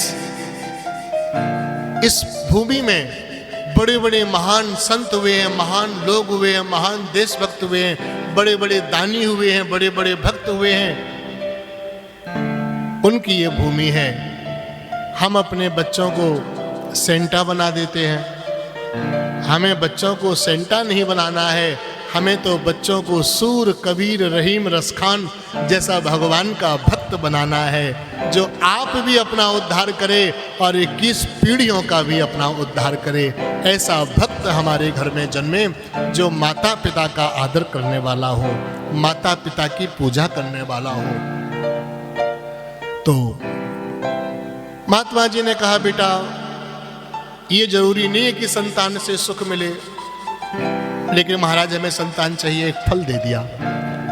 इस भूमि में बड़े बड़े महान संत हुए हैं, महान लोग हुए हैं, महान देशभक्त हुए हैं, बड़े बड़े दानी हुए हैं, बड़े बड़े भक्त हुए हैं। उनकी ये भूमि है। हम अपने बच्चों को सेंटा बना देते हैं। हमें बच्चों को सेंटा नहीं बनाना है, हमें तो बच्चों को सूर, कबीर, रहीम, रसखान जैसा भगवान का भक्त बनाना है, जो आप भी अपना उद्धार करे और 21 पीढ़ियों का भी अपना उद्धार करे। ऐसा भक्त हमारे घर में जन्मे, जो माता पिता का आदर करने वाला हो, माता पिता की पूजा करने वाला हो। तो महात्मा जी ने कहा, बेटा ये जरूरी नहीं है कि संतान से सुख मिले, लेकिन महाराज हमें संतान चाहिए। एक फल दे दिया,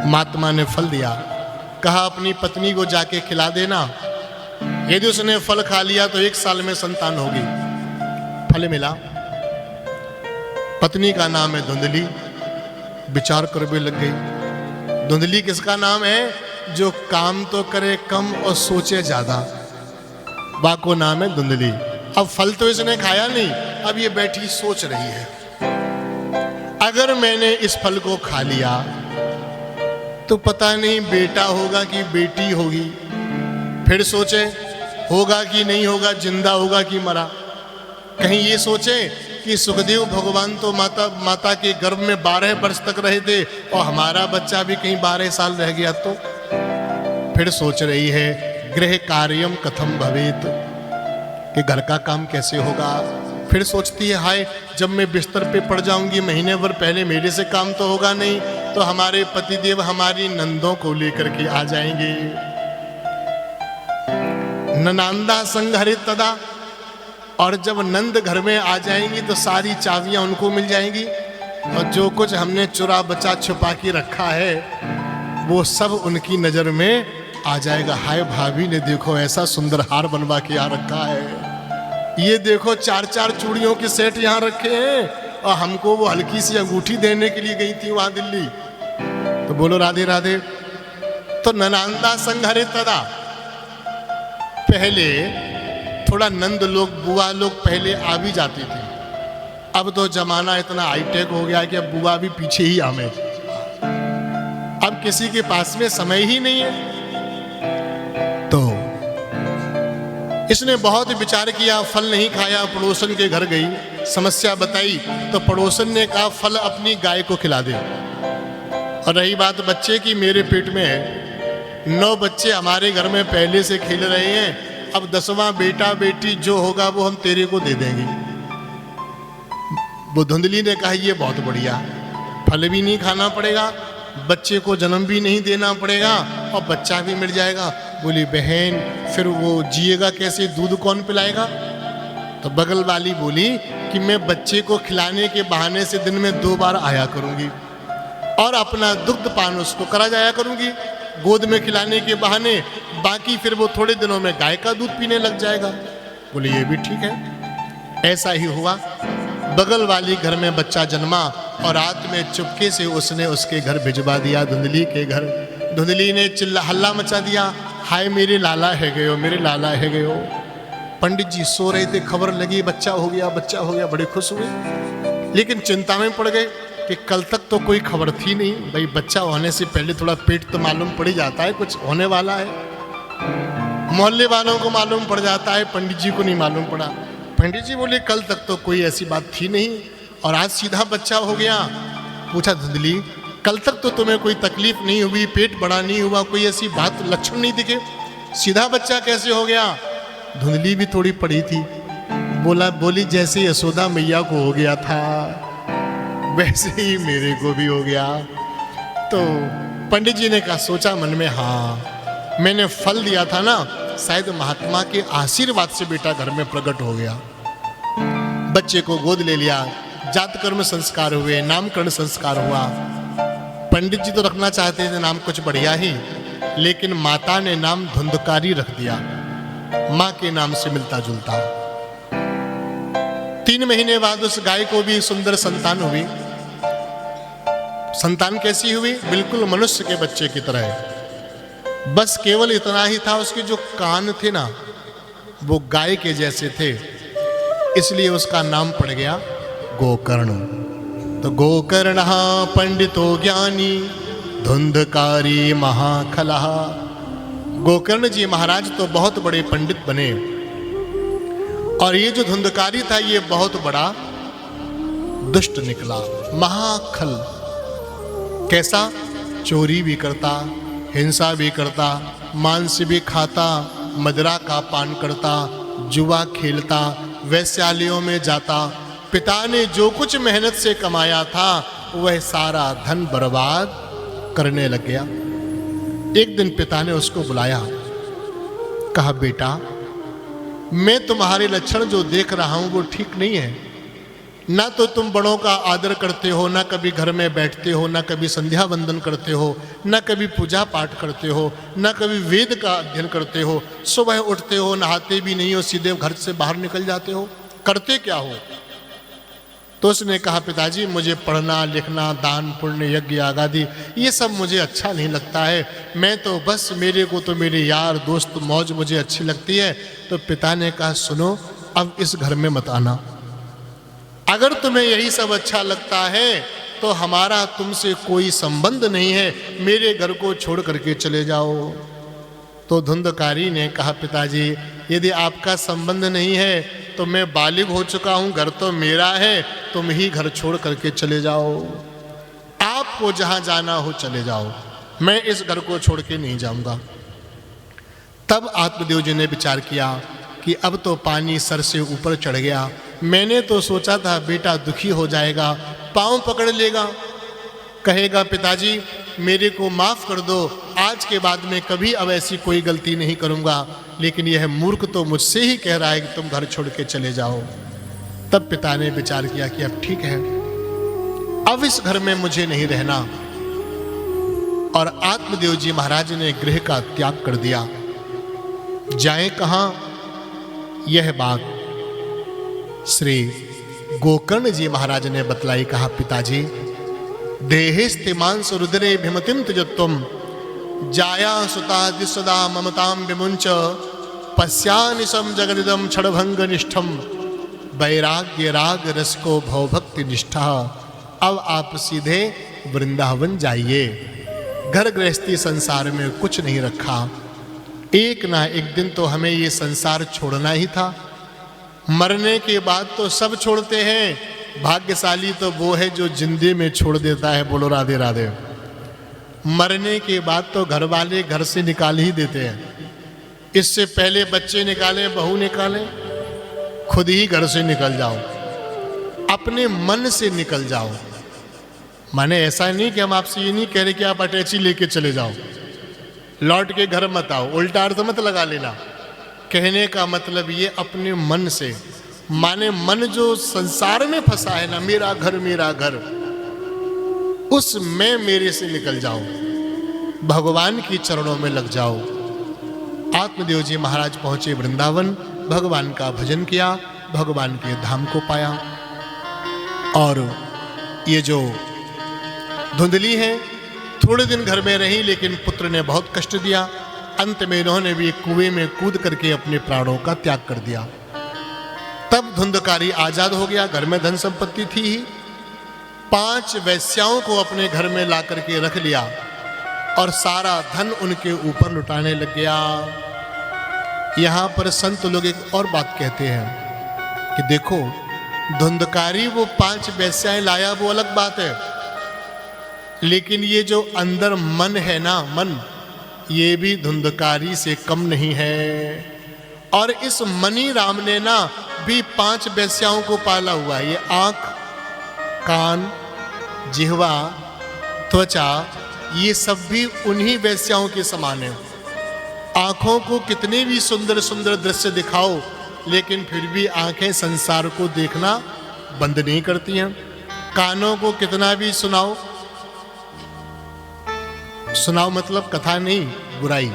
महात्मा ने फल दिया। कहा अपनी पत्नी को जाके खिला देना, यदि उसने फल खा लिया तो 1 साल में संतान होगी। फल मिला। पत्नी का नाम है धुंधली। विचार करने लग गई, धुंधली किसका नाम है? जो काम तो करे कम और सोचे ज्यादा, वाको नाम है धुंधली। अब फल तो इसने खाया नहीं, अब ये बैठी सोच रही है, अगर मैंने इस फल को खा लिया तो पता नहीं बेटा होगा कि बेटी होगी। फिर सोचे होगा कि नहीं होगा, जिंदा होगा कि मरा। कहीं ये सोचे कि सुखदेव भगवान तो माता के गर्भ में 12 वर्ष तक रहे थे और हमारा बच्चा भी कहीं 12 साल रह गया तो। फिर सोच रही है गृह कार्यम कथम भवेत, कि घर का काम कैसे होगा। फिर सोचती है हाय जब मैं बिस्तर पे पड़ जाऊंगी महीने भर पहले मेरे से काम तो होगा नहीं, तो हमारे पतिदेव हमारी नंदों को लेकर के आ जाएंगे। ननांदा संघरित तदा, और जब नंद घर में आ जाएंगी तो सारी चाबियां उनको मिल जाएंगी और जो कुछ हमने चुरा बचा छुपा के रखा है वो सब उनकी नजर में आ जाएगा। हाय भाभी ने देखो ऐसा सुंदर हार बनवा के आ रखा है, ये देखो 4-4 चूड़ियों के सेट यहाँ रखे हैं और हमको वो हल्की सी अंगूठी देने के लिए गई थी वहां दिल्ली। तो बोलो राधे राधे। तो ननांदा संघरे तदा, पहले थोड़ा नंद लोग बुआ लोग पहले आ भी जाती थी, अब तो जमाना इतना हाईटेक हो गया कि अब बुआ भी पीछे ही आमे, अब किसी के पास में समय ही नहीं है। तो इसने बहुत विचार किया, फल नहीं खाया, पड़ोसन के घर गई, समस्या बताई तो पड़ोसन ने कहा फल अपनी गाय को खिला दे। और रही बात बच्चे की, मेरे पेट में है, 9 बच्चे हमारे घर में पहले से खेल रहे हैं, अब 10वां बेटा बेटी जो होगा वो हम तेरे को दे देंगे। वो धुंधली ने कहा ये बहुत बढ़िया, फल भी नहीं खाना पड़ेगा, बच्चे को जन्म भी नहीं देना पड़ेगा और बच्चा भी मिल जाएगा। बोली बहन फिर वो जिएगा कैसे, दूध कौन पिलाएगा? तो बगल वाली बोली कि मैं बच्चे को खिलाने के बहाने से दिन में 2 बार आया करूंगी और अपना दुग्ध पान उसको करा जाया करूंगी गोद में खिलाने के बहाने, बाकी फिर वो थोड़े दिनों में गाय का दूध पीने लग जाएगा। बोले ये भी ठीक है। ऐसा ही हुआ, बगल वाली घर में बच्चा जन्मा और रात में चुपके से उसने उसके घर भिजवा दिया, धुंधली के घर। धुंधली ने चिल्ला हल्ला मचा दिया, हाय मेरे लाला है गयो, मेरे लाला है गयो। पंडित जी सो रहे थे, खबर लगी बच्चा हो गया, बच्चा हो गया, बड़े खुश हुए, लेकिन चिंता में पड़ गए कि कल तक तो कोई खबर थी नहीं, भाई बच्चा होने से पहले थोड़ा पेट तो मालूम पड़ ही जाता है कुछ होने वाला है, मोहल्ले वालों को मालूम पड़ जाता है, पंडित जी को नहीं मालूम पड़ा। पंडित जी बोले कल तक तो कोई ऐसी बात थी नहीं और आज सीधा बच्चा हो गया। पूछा धुंधली कल तक तो तुम्हें कोई तकलीफ नहीं हुई, पेट बड़ा नहीं हुआ, कोई ऐसी बात लक्षण नहीं दिखे, सीधा बच्चा कैसे हो गया? धुंधली भी थोड़ी पड़ी थी, बोली जैसे यशोदा मैया को हो गया था वैसे ही मेरे को भी हो गया। तो पंडित जी ने कहा, सोचा मन में, हाँ मैंने फल दिया था ना, शायद महात्मा के आशीर्वाद से बेटा घर में प्रकट हो गया। बच्चे को गोद ले लिया, जात कर्म संस्कार हुए, नामकरण संस्कार हुआ। पंडित जी तो रखना चाहते थे नाम कुछ बढ़िया ही, लेकिन माता ने नाम धुंधकारी रख दिया, माँ के नाम से मिलता जुलता। 3 महीने बाद उस गाय को भी सुंदर संतान हुई। संतान कैसी हुई? बिल्कुल मनुष्य के बच्चे की तरह, बस केवल इतना ही था, उसके जो कान थे ना वो गाय के जैसे थे, इसलिए उसका नाम पड़ गया गोकर्ण। तो गोकर्ण पंडितो ज्ञानी धुंधकारी महाखला। गोकर्ण जी महाराज तो बहुत बड़े पंडित बने और ये जो धुंधकारी था ये बहुत बड़ा दुष्ट निकला, महाखल। कैसा? चोरी भी करता, हिंसा भी करता, मांस भी खाता, मदिरा का पान करता, जुआ खेलता, वैश्यालयों में जाता। पिता ने जो कुछ मेहनत से कमाया था वह सारा धन बर्बाद करने लग गया। एक दिन पिता ने उसको बुलाया, कहा बेटा मैं तुम्हारे लक्षण जो देख रहा हूं वो ठीक नहीं है, ना तो तुम बड़ों का आदर करते हो, ना कभी घर में बैठते हो, ना कभी संध्या वंदन करते हो, ना कभी पूजा पाठ करते हो, ना कभी वेद का अध्ययन करते हो, सुबह उठते हो नहाते भी नहीं हो, सीधे घर से बाहर निकल जाते हो, करते क्या हो? तो उसने कहा पिताजी मुझे पढ़ना लिखना, दान पुण्य यज्ञ आदि ये सब मुझे अच्छा नहीं लगता है, मैं तो बस मेरे को तो मेरे यार दोस्त मौज मुझे अच्छी लगती है। तो पिता ने कहा सुनो अब इस घर में मत आना, अगर तुम्हें यही सब अच्छा लगता है तो हमारा तुमसे कोई संबंध नहीं है, मेरे घर को छोड़ करके चले जाओ। तो धुंधकारी ने कहा पिताजी यदि आपका संबंध नहीं है तो मैं बालिग हो चुका हूं, घर तो मेरा है, तुम ही घर छोड़ करके चले जाओ, आपको जहां जाना हो चले जाओ, मैं इस घर को छोड़ के नहीं जाऊंगा। तब आत्मदेव जी ने विचार किया कि अब तो पानी सर से ऊपर चढ़ गया, मैंने तो सोचा था बेटा दुखी हो जाएगा, पांव पकड़ लेगा, कहेगा पिताजी मेरे को माफ कर दो, आज के बाद में कभी अब ऐसी कोई गलती नहीं करूंगा, लेकिन यह मूर्ख तो मुझसे ही कह रहा है कि तुम घर छोड़ के चले जाओ। तब पिता ने विचार किया कि अब ठीक है, अब इस घर में मुझे नहीं रहना, और आत्मदेव जी महाराज ने गृह का त्याग कर दिया। जाएं कहां, यह बात श्री गोकर्ण जी महाराज ने बतलाई। कहा पिताजी देहेस्तिमांस रुद्रे भिमतिम त्यजत्वम जाया सुता दिसदा ममताम विमुंच पश्यानिशम जगदिदम क्षणभंग निष्ठम वैराग्य राग रस को भवभक्ति निष्ठा। अब आप सीधे वृंदावन जाइए, घर गृहस्थी संसार में कुछ नहीं रखा, एक ना एक दिन तो हमें ये संसार छोड़ना ही था, मरने के बाद तो सब छोड़ते हैं, भाग्यशाली तो वो है जो जिंदगी में छोड़ देता है। बोलो राधे राधे। मरने के बाद तो घर वाले घर से निकाल ही देते हैं, इससे पहले बच्चे निकालें, बहू निकालें, खुद ही घर से निकल जाओ, अपने मन से निकल जाओ। माने ऐसा नहीं कि हम आपसे ये नहीं कह रहे कि आप अटैची लेके चले जाओ, लौट के घर मत आओ, उल्टा अर्थ मत लगा लेना। कहने का मतलब ये अपने मन से, माने मन जो संसार में फंसा है ना, मेरा घर, उस मैं मेरे से निकल जाओ, भगवान की चरणों में लग जाओ। आत्मदेव जी महाराज पहुंचे वृंदावन, भगवान का भजन किया, भगवान के धाम को पाया। और ये जो धुंधली है थोड़े दिन घर में रही, लेकिन पुत्र ने बहुत कष्ट दिया, अंत में इन्होंने भी कुएं में कूद करके अपने प्राणों का त्याग कर दिया। तब धुंधकारी आजाद हो गया, घर में धन संपत्ति थी ही, 5 वेश्याओं को अपने घर में ला करके रख लिया और सारा धन उनके ऊपर लुटाने लग गया। यहां पर संत लोग एक और बात कहते हैं कि देखो धुंधकारी वो 5 वेश्याएं लाया वो अलग बात है, लेकिन ये जो अंदर मन है ना, मन, ये भी धुंधकारी से कम नहीं है। और इस मनी राम ने ना भी 5 वेश्याओं को पाला हुआ है। ये आंख, कान, जिह्वा, त्वचा, ये सब भी उन्हीं वेश्याओं के समान है। आंखों को कितने भी सुंदर सुंदर दृश्य दिखाओ, लेकिन फिर भी आंखें संसार को देखना बंद नहीं करती हैं। कानों को कितना भी सुनाओ मतलब कथा नहीं, बुराई,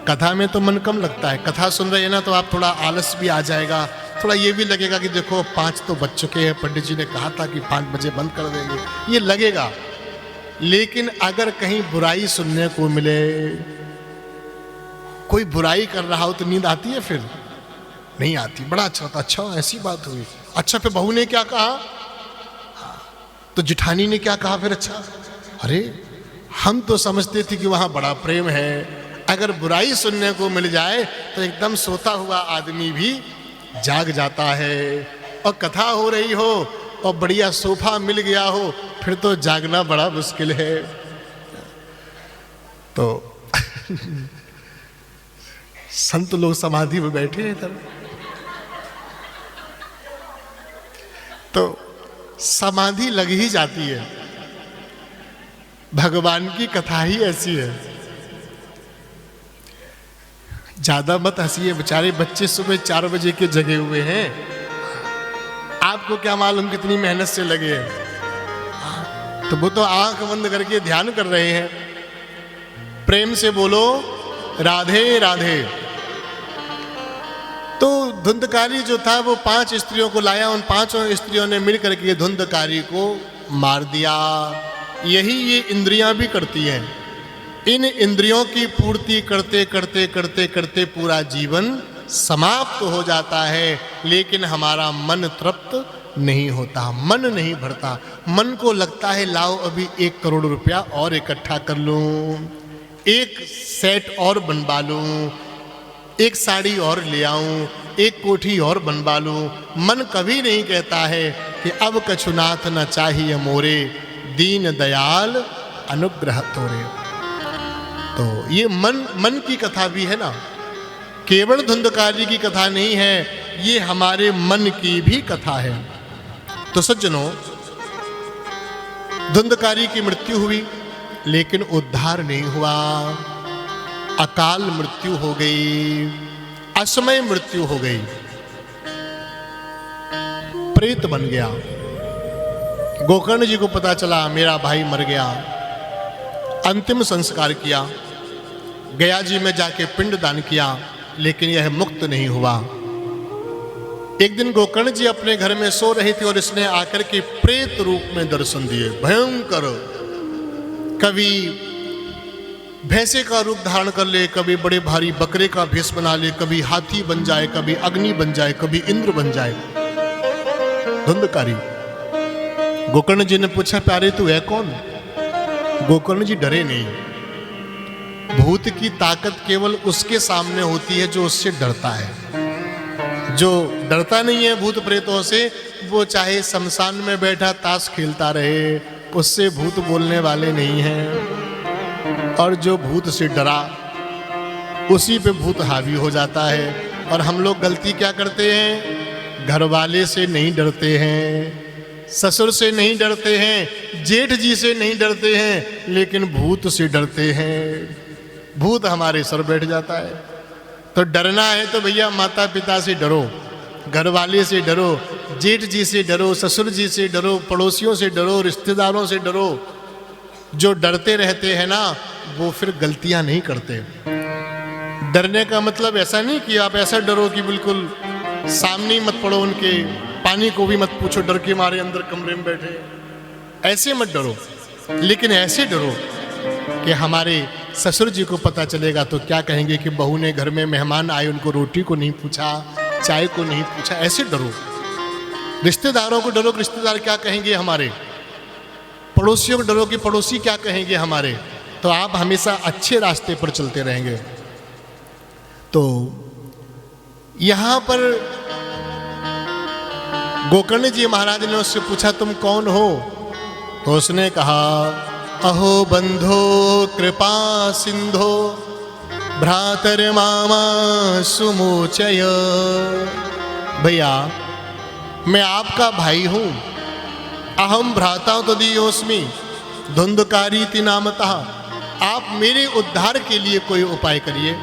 कथा में तो मन कम लगता है। कथा सुन रहे हैं ना तो आप थोड़ा आलस भी आ जाएगा, थोड़ा ये भी लगेगा कि देखो 5 तो बज चुके हैं, पंडित जी ने कहा था कि 5 बजे बंद कर देंगे, ये लगेगा। लेकिन अगर कहीं बुराई सुनने को मिले, कोई बुराई कर रहा हो तो नींद आती है? फिर नहीं आती। बड़ा अच्छा था, अच्छा ऐसी बात हुई, अच्छा फिर बहू ने क्या कहा, तो जिठानी ने क्या कहा फिर, अच्छा, अरे हम तो समझते थे कि वहां बड़ा प्रेम है। अगर बुराई सुनने को मिल जाए तो एकदम सोता हुआ आदमी भी जाग जाता है। और कथा हो रही हो और बढ़िया सोफा मिल गया हो, फिर तो जागना बड़ा मुश्किल है। तो संत लोग समाधि में बैठे हैं तब, तो समाधि लग ही जाती है। भगवान की कथा ही ऐसी है। ज्यादा मत हंसिए, बेचारे बच्चे सुबह 4 बजे के जगे हुए हैं, आपको क्या मालूम कितनी मेहनत से लगे हैं। तो वो तो आंख बंद करके ध्यान कर रहे हैं। प्रेम से बोलो राधे राधे। तो धुंधकारी जो था वो 5 स्त्रियों को लाया, उन 5 स्त्रियों ने मिलकर के धुंधकारी को मार दिया। यही ये इंद्रियां भी करती हैं। इन इंद्रियों की पूर्ति करते करते करते करते पूरा जीवन समाप्त हो जाता है, लेकिन हमारा मन तृप्त नहीं होता, मन नहीं भरता। मन को लगता है लाओ अभी 1 करोड़ रुपया और इकट्ठा कर लूं, 1 सेट और बनवा लूं, 1 साड़ी और ले आऊं, एक कोठी और बनवा लूं। मन कभी नहीं कहता है कि अब कछुनाथ न चाहिए मोरे, दीन दयाल अनुग्रह तोरे। तो ये मन की कथा भी है ना, केवल धुंधकारी की कथा नहीं है, ये हमारे मन की भी कथा है। तो सज्जनों, धुंधकारी की मृत्यु हुई लेकिन उद्धार नहीं हुआ, अकाल मृत्यु हो गई, असमय मृत्यु हो गई, प्रेत बन गया। गोकर्ण जी को पता चला मेरा भाई मर गया, अंतिम संस्कार किया, गया जी में जाके पिंड दान किया, लेकिन यह मुक्त नहीं हुआ। एक दिन गोकर्ण जी अपने घर में सो रहे थे और इसने आकर के प्रेत रूप में दर्शन दिए, भयंकर। कभी भैंसे का रूप धारण कर ले, कभी बड़े भारी बकरे का भेष बना ले, कभी हाथी बन जाए, कभी अग्नि बन जाए, कभी इंद्र बन जाए। धुंधकारी। गोकर्ण जी ने पूछा, प्यारे तू है कौन? गोकर्ण जी डरे नहीं। भूत की ताकत केवल उसके सामने होती है जो उससे डरता है। जो डरता नहीं है भूत प्रेतों से, वो चाहे शमशान में बैठा ताश खेलता रहे, उससे भूत बोलने वाले नहीं हैं। और जो भूत से डरा, उसी पे भूत हावी हो जाता है। और हम लोग गलती क्या करते हैं? घर वाले से नहीं डरते हैं, ससुर से नहीं डरते हैं, जेठ जी से नहीं डरते हैं, लेकिन भूत से डरते हैं। भूत हमारे सर बैठ जाता है। तो डरना है तो भैया माता पिता से डरो, घर वाले से डरो, जेठ जी से डरो, ससुर जी से डरो, पड़ोसियों से डरो, रिश्तेदारों से डरो। जो डरते रहते हैं ना, वो फिर गलतियां नहीं करते। डरने का मतलब ऐसा नहीं कि आप ऐसा डरो कि बिल्कुल सामने मत पड़ो उनके, पानी को भी मत पूछो डर के मारे अंदर कमरे में बैठे, ऐसे मत डरो। लेकिन ऐसे डरो कि हमारे ससुर जी को पता चलेगा तो क्या कहेंगे कि बहू ने घर में मेहमान आए, उनको रोटी को नहीं पूछा, चाय को नहीं पूछा। ऐसे डरो। रिश्तेदारों को डरो कि रिश्तेदार क्या कहेंगे हमारे, पड़ोसियों को डरो कि पड़ोसी क्या कहेंगे हमारे। तो आप हमेशा अच्छे रास्ते पर चलते रहेंगे। तो यहां पर गोकर्ण जी महाराज ने उससे पूछा, तुम कौन हो? तो उसने कहा, अहो बंधो कृपा सिंधो भ्रातर मामा सुमोचय। भैया मैं आपका भाई हूं। अहम भ्राता तदीयोस्मि धुंधकारीति नामतः। आप मेरे उद्धार के लिए कोई उपाय करिए।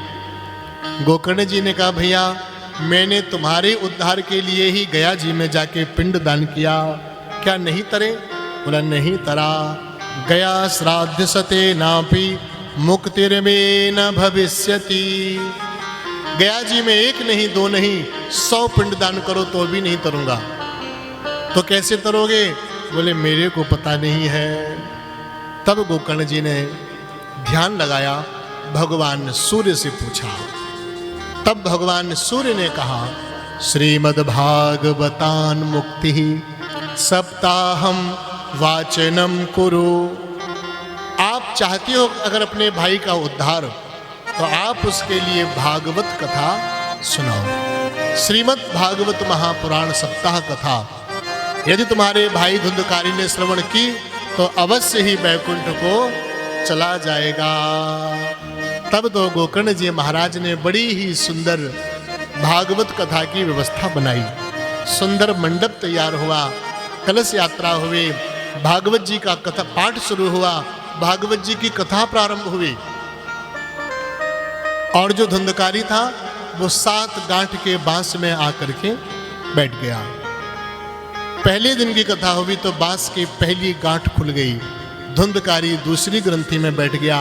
गोकर्ण जी ने कहा, भैया मैंने तुम्हारे उद्धार के लिए ही गया जी में जाके पिंड दान किया, क्या नहीं तरे? बोला, नहीं तरा। गया श्राद्ध सते नापि मुक्तिर्मे न भविष्यति। गया जी में एक नहीं, दो नहीं, 100 पिंड दान करो तो भी नहीं तरूंगा। तो कैसे तरोगे? बोले, मेरे को पता नहीं है। तब गोकर्ण जी ने ध्यान लगाया, भगवान सूर्य से पूछा। तब भगवान सूर्य ने कहा, श्रीमद्भागवतान मुक्ति सप्ताहम वाचनम कुरु। आप चाहते हो अगर अपने भाई का उद्धार, तो आप उसके लिए भागवत कथा सुनाओ। श्रीमद् भागवत महापुराण सप्ताह कथा यदि तुम्हारे भाई धुंधकारी ने श्रवण की तो अवश्य ही बैकुंठ को चला जाएगा। तब तो गोकर्ण जी महाराज ने बड़ी ही सुंदर भागवत कथा की व्यवस्था बनाई। सुंदर मंडप तैयार हुआ, कलश यात्रा हुई, भागवत जी का कथा पाठ शुरू हुआ, भागवत जी की कथा प्रारंभ हुई। और जो धुंधकारी था वो 7 गांठ के बांस में आकर के बैठ गया। पहले दिन की कथा हुई तो बांस की पहली गांठ खुल गई, धुंधकारी दूसरी ग्रंथि में बैठ गया।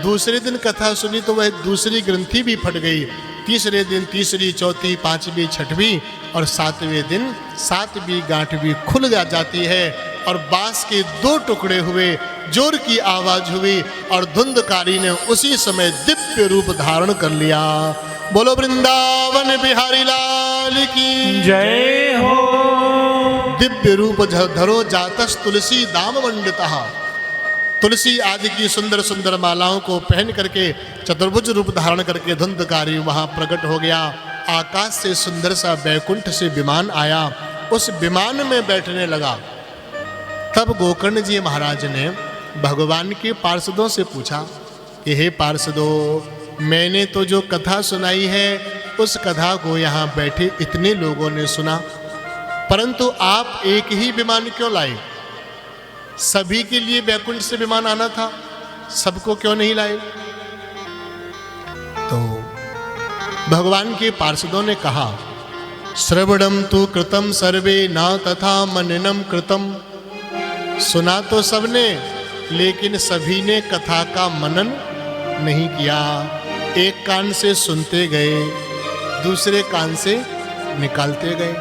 दूसरे दिन कथा सुनी तो वह दूसरी ग्रंथि भी फट गई। तीसरे दिन तीसरी, चौथी, पांचवी, छठवीं और 7वें दिन 7वीं गांठ भी खुल जाती है और बांस के 2 टुकड़े हुए, जोर की आवाज हुई और धुंधकारी ने उसी समय दिव्य रूप धारण कर लिया। बोलो वृंदावन बिहारी लाल की जय हो। दिव्य रूप धरो जातस तुलसी दाम मंडितः। तुलसी आदि की सुंदर सुंदर मालाओं को पहन करके चतुर्भुज रूप धारण करके धुंधकारी वहां प्रकट हो गया आकाश से सुंदर सा वैकुंठ से विमान आया, उस विमान में बैठने लगा। तब गोकर्ण जी महाराज ने भगवान के पार्षदों से पूछा कि हे पार्षदों, मैंने तो जो कथा सुनाई है उस कथा को यहाँ बैठे इतने लोगों ने सुना, परंतु आप एक ही विमान क्यों लाए? सभी के लिए वैकुंठ से विमान आना था, सबको क्यों नहीं लाए? तो भगवान के पार्षदों ने कहा, श्रवणम तु कृतम सर्वे न तथा मननम कृतम। सुना तो सबने, लेकिन सभी ने कथा का मनन नहीं किया। एक कान से सुनते गए, दूसरे कान से निकालते गए।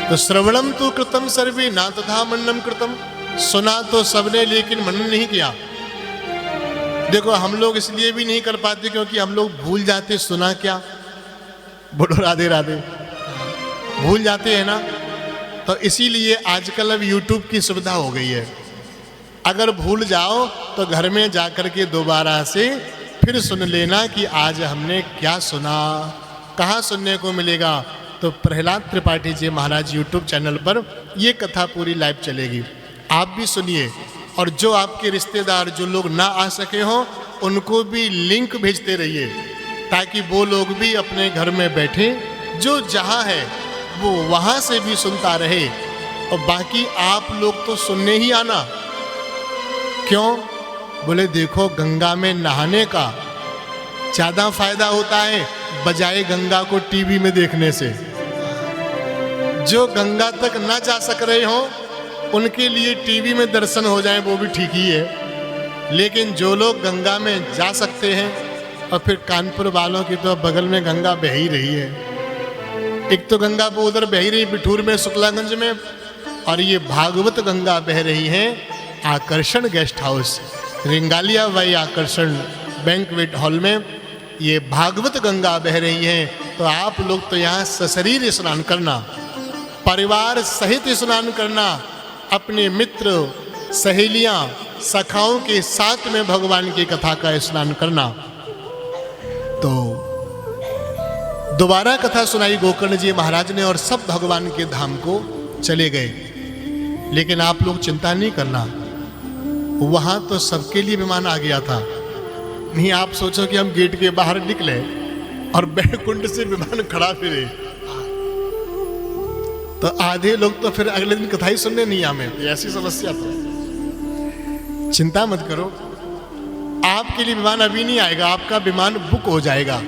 तो श्रवणम तु कृतम सर्वे न तथा मननम कृतम, सुना तो सबने लेकिन मनन नहीं किया। देखो हम लोग इसलिए भी नहीं कर पाते क्योंकि हम लोग भूल जाते सुना क्या। बोलो राधे राधे, भूल जाते हैं ना। तो इसीलिए आजकल अब YouTube की सुविधा हो गई है, अगर भूल जाओ तो घर में जाकर के दोबारा से फिर सुन लेना कि आज हमने क्या सुना। कहाँ सुनने को मिलेगा? तो प्रहलाद त्रिपाठी जी महाराज YouTube चैनल पर ये कथा पूरी लाइव चलेगी, आप भी सुनिए। और जो आपके रिश्तेदार जो लोग ना आ सके हों उनको भी लिंक भेजते रहिए, ताकि वो लोग भी अपने घर में बैठे जो जहाँ है वो वहाँ से भी सुनता रहे। और बाकी आप लोग तो सुनने ही आना। क्यों? बोले देखो गंगा में नहाने का ज़्यादा फायदा होता है बजाय गंगा को टीवी में देखने से। जो गंगा तक ना जा सक रहे हों उनके लिए टीवी में दर्शन हो जाए वो भी ठीक ही है, लेकिन जो लोग गंगा में जा सकते हैं, और फिर कानपुर वालों की तो बगल में गंगा बह ही रही है। एक तो गंगा वो उधर बह ही रही बिठूर में शुक्लागंज में, और ये भागवत गंगा बह रही है आकर्षण गेस्ट हाउस रिंगालिया वाई आकर्षण बैंक्वेट हॉल में ये भागवत गंगा बह रही है। तो आप लोग तो यहाँ सशरीर स्नान करना, परिवार सहित स्नान करना, अपने मित्र सहेलियां सखाओं के साथ में भगवान की कथा का स्नान करना। तो दोबारा कथा सुनाई गोकर्ण जी महाराज ने और सब भगवान के धाम को चले गए। लेकिन आप लोग चिंता नहीं करना, वहां तो सबके लिए विमान आ गया था। नहीं आप सोचो कि हम गेट के बाहर निकले और बैकुंठ से विमान खड़ा फिरे, तो आधे लोग तो फिर अगले दिन कथा ही सुनने नहीं आए। ऐसी समस्या तो चिंता मत करो, आपके लिए विमान अभी नहीं आएगा, आपका विमान बुक हो जाएगा।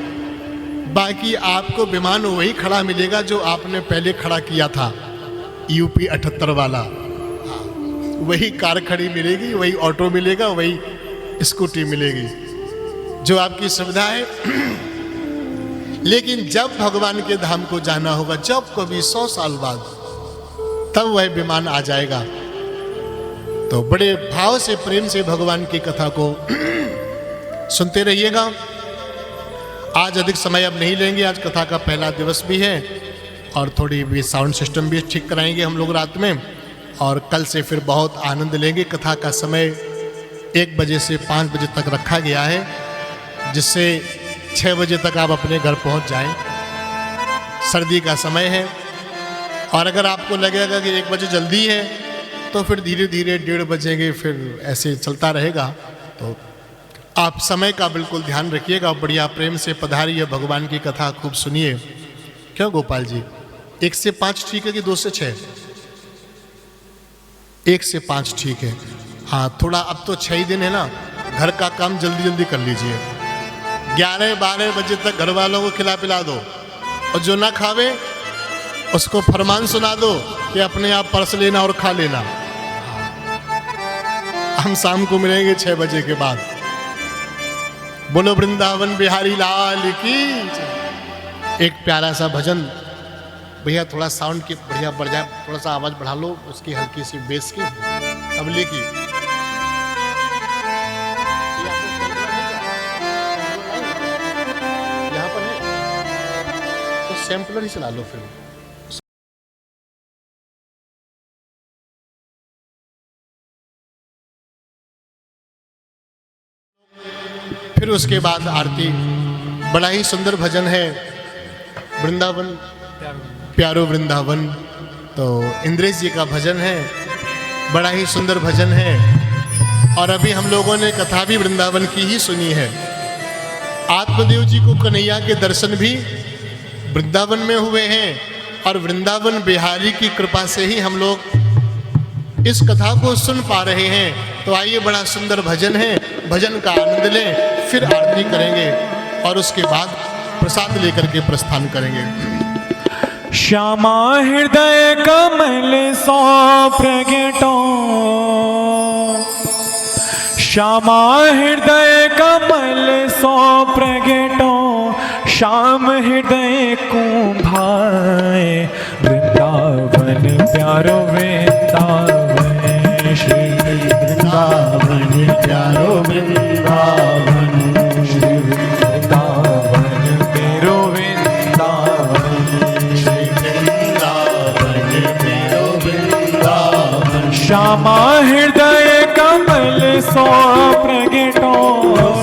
बाकी आपको विमान वही खड़ा मिलेगा जो आपने पहले खड़ा किया था, यूपी 78 वाला। वही कार खड़ी मिलेगी, वही ऑटो मिलेगा, वही स्कूटी मिलेगी, जो आपकी सुविधा है। लेकिन जब भगवान के धाम को जाना होगा, जब कभी 100 साल बाद, तब वह विमान आ जाएगा। तो बड़े भाव से प्रेम से भगवान की कथा को सुनते रहिएगा। आज अधिक समय अब नहीं लेंगे, आज कथा का पहला दिवस भी है और थोड़ी भी साउंड सिस्टम भी ठीक कराएंगे हम लोग रात में, और कल से फिर बहुत आनंद लेंगे। कथा का समय 1 बजे से 5 बजे तक रखा गया है, जिससे 6 बजे तक आप अपने घर पहुंच जाएं। सर्दी का समय है, और अगर आपको लगेगा कि 1 बजे जल्दी है तो फिर धीरे धीरे 1:30 बजेंगे, फिर ऐसे चलता रहेगा। तो आप समय का बिल्कुल ध्यान रखिएगा। बढ़िया प्रेम से पधारिए, भगवान की कथा खूब सुनिए। क्यों गोपाल जी, 1 से 5 ठीक है कि 2 से 6? 1 से 5 ठीक है। हाँ, थोड़ा अब तो 6 ही दिन है ना, घर का काम जल्दी जल्दी कर लीजिए। 11-12 बजे तक घर वालों को खिला पिला दो, और जो ना खावे उसको फरमान सुना दो कि अपने आप परस लेना और खा लेना। हम शाम को मिलेंगे 6 बजे के बाद। बोलो वृंदावन बिहारी लाल की। एक प्यारा सा भजन, भैया थोड़ा साउंड की बढ़िया बढ़ जाए, थोड़ा सा आवाज बढ़ा लो उसकी, हल्की सी बेस की, तबले की। यहाँ पर है तो सैम्पलर ही चला लो फिर। फिर उसके बाद आरती। बड़ा ही सुंदर भजन है, वृंदावन प्यारो वृंदावन। तो इंद्रेश जी का भजन है, बड़ा ही सुंदर भजन है। और अभी हम लोगों ने कथा भी वृंदावन की ही सुनी है। आत्मदेव जी को कन्हैया के दर्शन भी वृंदावन में हुए हैं और वृंदावन बिहारी की कृपा से ही हम लोग इस कथा को सुन पा रहे हैं। तो आइए, बड़ा सुंदर भजन है, भजन का आनंद लें, फिर आरती करेंगे और उसके बाद प्रसाद लेकर के प्रस्थान करेंगे। श्यामा हृदय कमल सो प्रगटो, श्यामा हृदय कमल सो प्रगटो, श्याम हृदय को भाए वृंदावन प्यारो वृंदावन, श्री वृंदावन प्यारो वृंदावन, श्री वृंदावन मेरो वृंदावन, श्री वृंदावन मेरो वृंदावन। श्यामा हृदय कमल सो प्रगटो,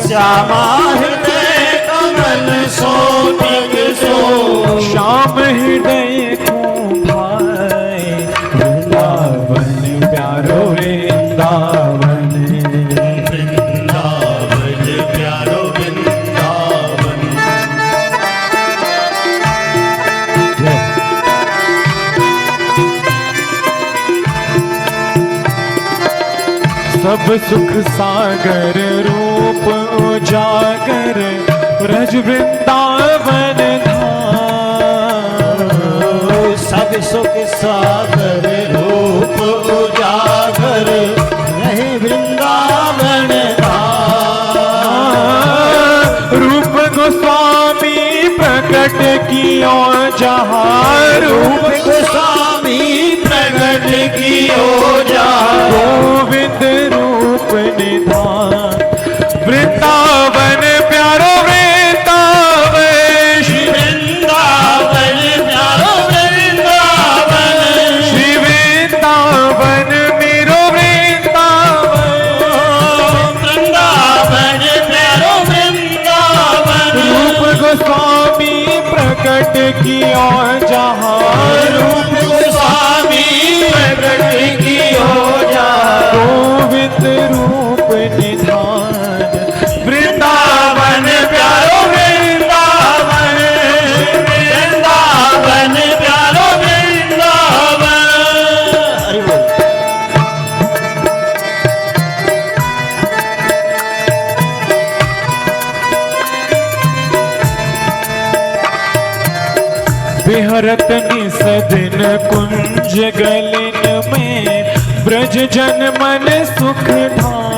श्यामा हृदय कमल सो प्रगटो, श्याम हृदय को भाए वृंदावन प्यारो वृंदावन, वृंदावन प्यारो वृंदावन। सब सुख सागर रूप उजागर ब्रज वृंदावन धाम, सब सुख सागर रूप उजागर रहे वृंदावन धाम। रूप गोस्वामी प्रकट कियो जहाँ, रूप गोस्वामी प्रकट कियो जहाँ, गोविंद रूप निधान वृंदावन प्यारो वृंदावन, श्री वृंदावन प्यारो वृंदावन, श्री वृंदावन मेरो वृंदावन, वृंदावन प्यारो वृंदावन। रूप गोस्वामी प्रकट कियो जहाँ, रूप गोस्वामी प्रकट कियो जहाँ, गोविंद रूप निधान वृंदावन प्यारो वृंदावन, वृंदावन प्यारो वृंदावन। हरि बोल। बिहरत निस दिन कुंज गलिन में ब्रज जन मन सुख धाम,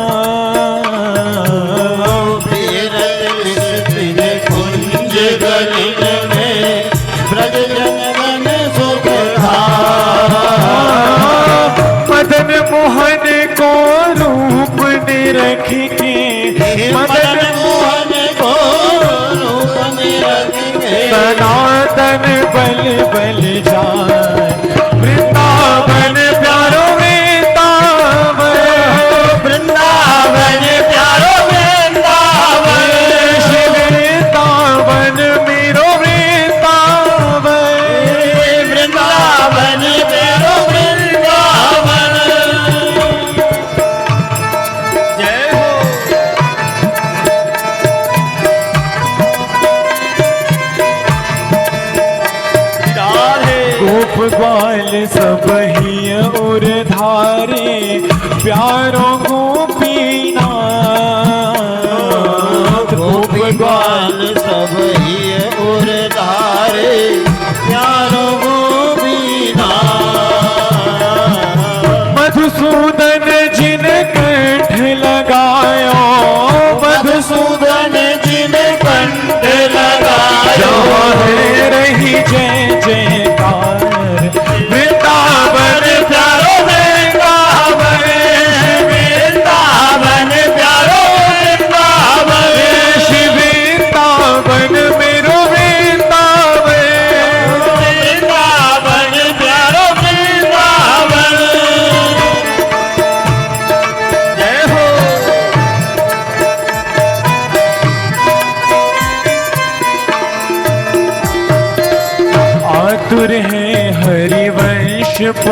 कुंज गलिन में ब्रज जन मन सुख धाम। मदन मोहन को रूप निरख के, मदन मोहन को रूप निरख के, सनातन बल बल जाए वृंदावन प्यारो वृंदावन, वृंदावन प्यारो वृंदावन, श्री वृंदावन मेरो वृंदावन, वृंदावन प्यारो वृंदावन। जय हो। गोप ग्वाल सब ही उर धारे प्यारो गोपीना, गोप ग्वाल सब ही उर धारे प्यारो गोपीना। मधुसूदन जिन कंठ लगायो, मधुसूदन जिन कंठ लगायो, रही जय जयकार वृंदावन प्यारो वृंदावन, वृंदावन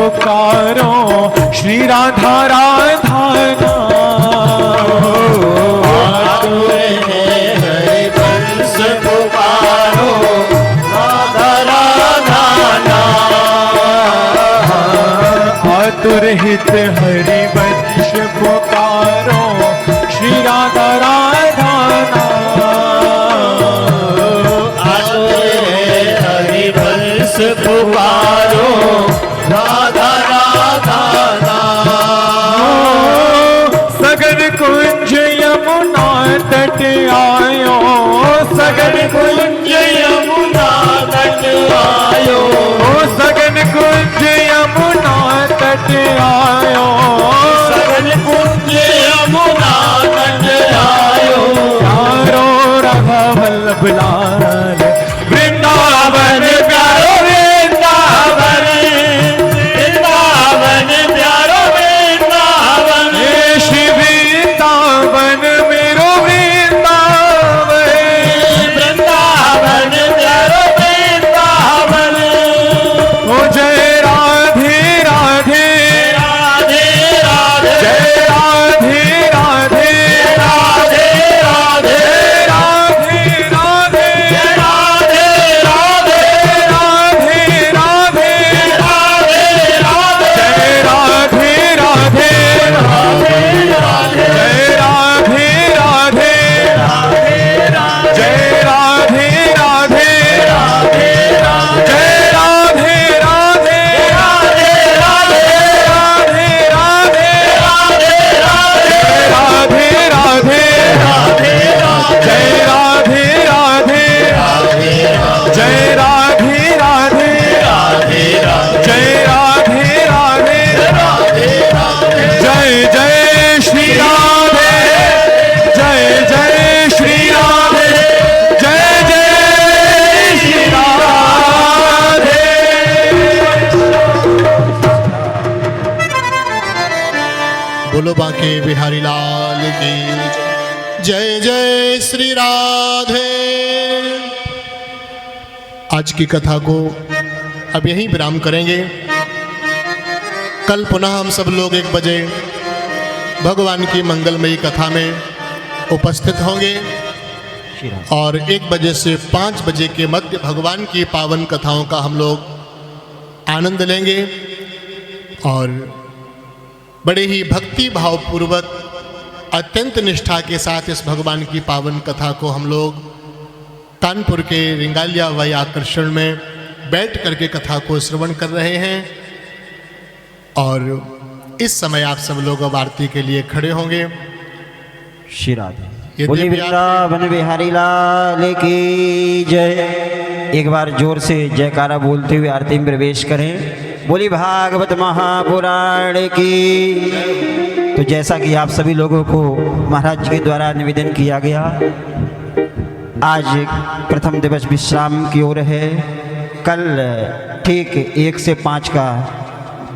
पुकारो श्री राधा राधा आतुर है हरि वंश पुकारो राधा राधा आतुर हित हरि वंश पुकारो श्री राधा राधा पुकारो राधा राधा सगन कुंज यमुना तट आयो सगन कुंज यमुना तट आयो सगन कुंज यमुना तट आयो सगन कुंज यमुना तट आयो प्यारो राधा वल्लभ लाल वृंदावन प्यारो वृंदावन वृंदावन प्यारो वृंदावन श्री वृंदावन मेरो वृंदावन वृंदावन प्यारो वृंदावन ओ जय राधे राधे राधे राधे जय राधे राधे राधे राधे राधे राधे राधे राधे राधे राधे राधे राधे जय राधे राधे राधे राधे जय राधे राधे राधे राधे जय राधे राधे राधे राधे राधे राधे राधे जय राधे राधे जय राधे राधे जय राधे राधे जय जय श्री राधे जय जय श्री राधे जय जय श्री राधे बोलो बांके बिहारी लाल की जय जय श्री राधे। आज की कथा को अब यहीं विराम करेंगे। कल पुनः हम सब लोग 1 बजे भगवान की मंगलमयी कथा में उपस्थित होंगे और 1 बजे से 5 बजे के मध्य भगवान की पावन कथाओं का हम लोग आनंद लेंगे और बड़े ही भक्ति भावपूर्वक अत्यंत निष्ठा के साथ इस भगवान की पावन कथा को हम लोग कानपुर के रिंगालिया वही आकर्षण में बैठ करके कथा को श्रवण कर रहे हैं। और इस समय आप सब लोग अब आरती के लिए खड़े होंगे। श्री राधे ये बोली देवी वृंदावन बिहारी लाल की जय। एक बार जोर से जयकारा बोलते हुए आरती में प्रवेश करें। बोली भागवत महापुराण की। तो जैसा कि आप सभी लोगों को महाराज जी के द्वारा निवेदन किया गया, आज प्रथम दिवस विश्राम की ओर है। कल ठीक 1 से 5 का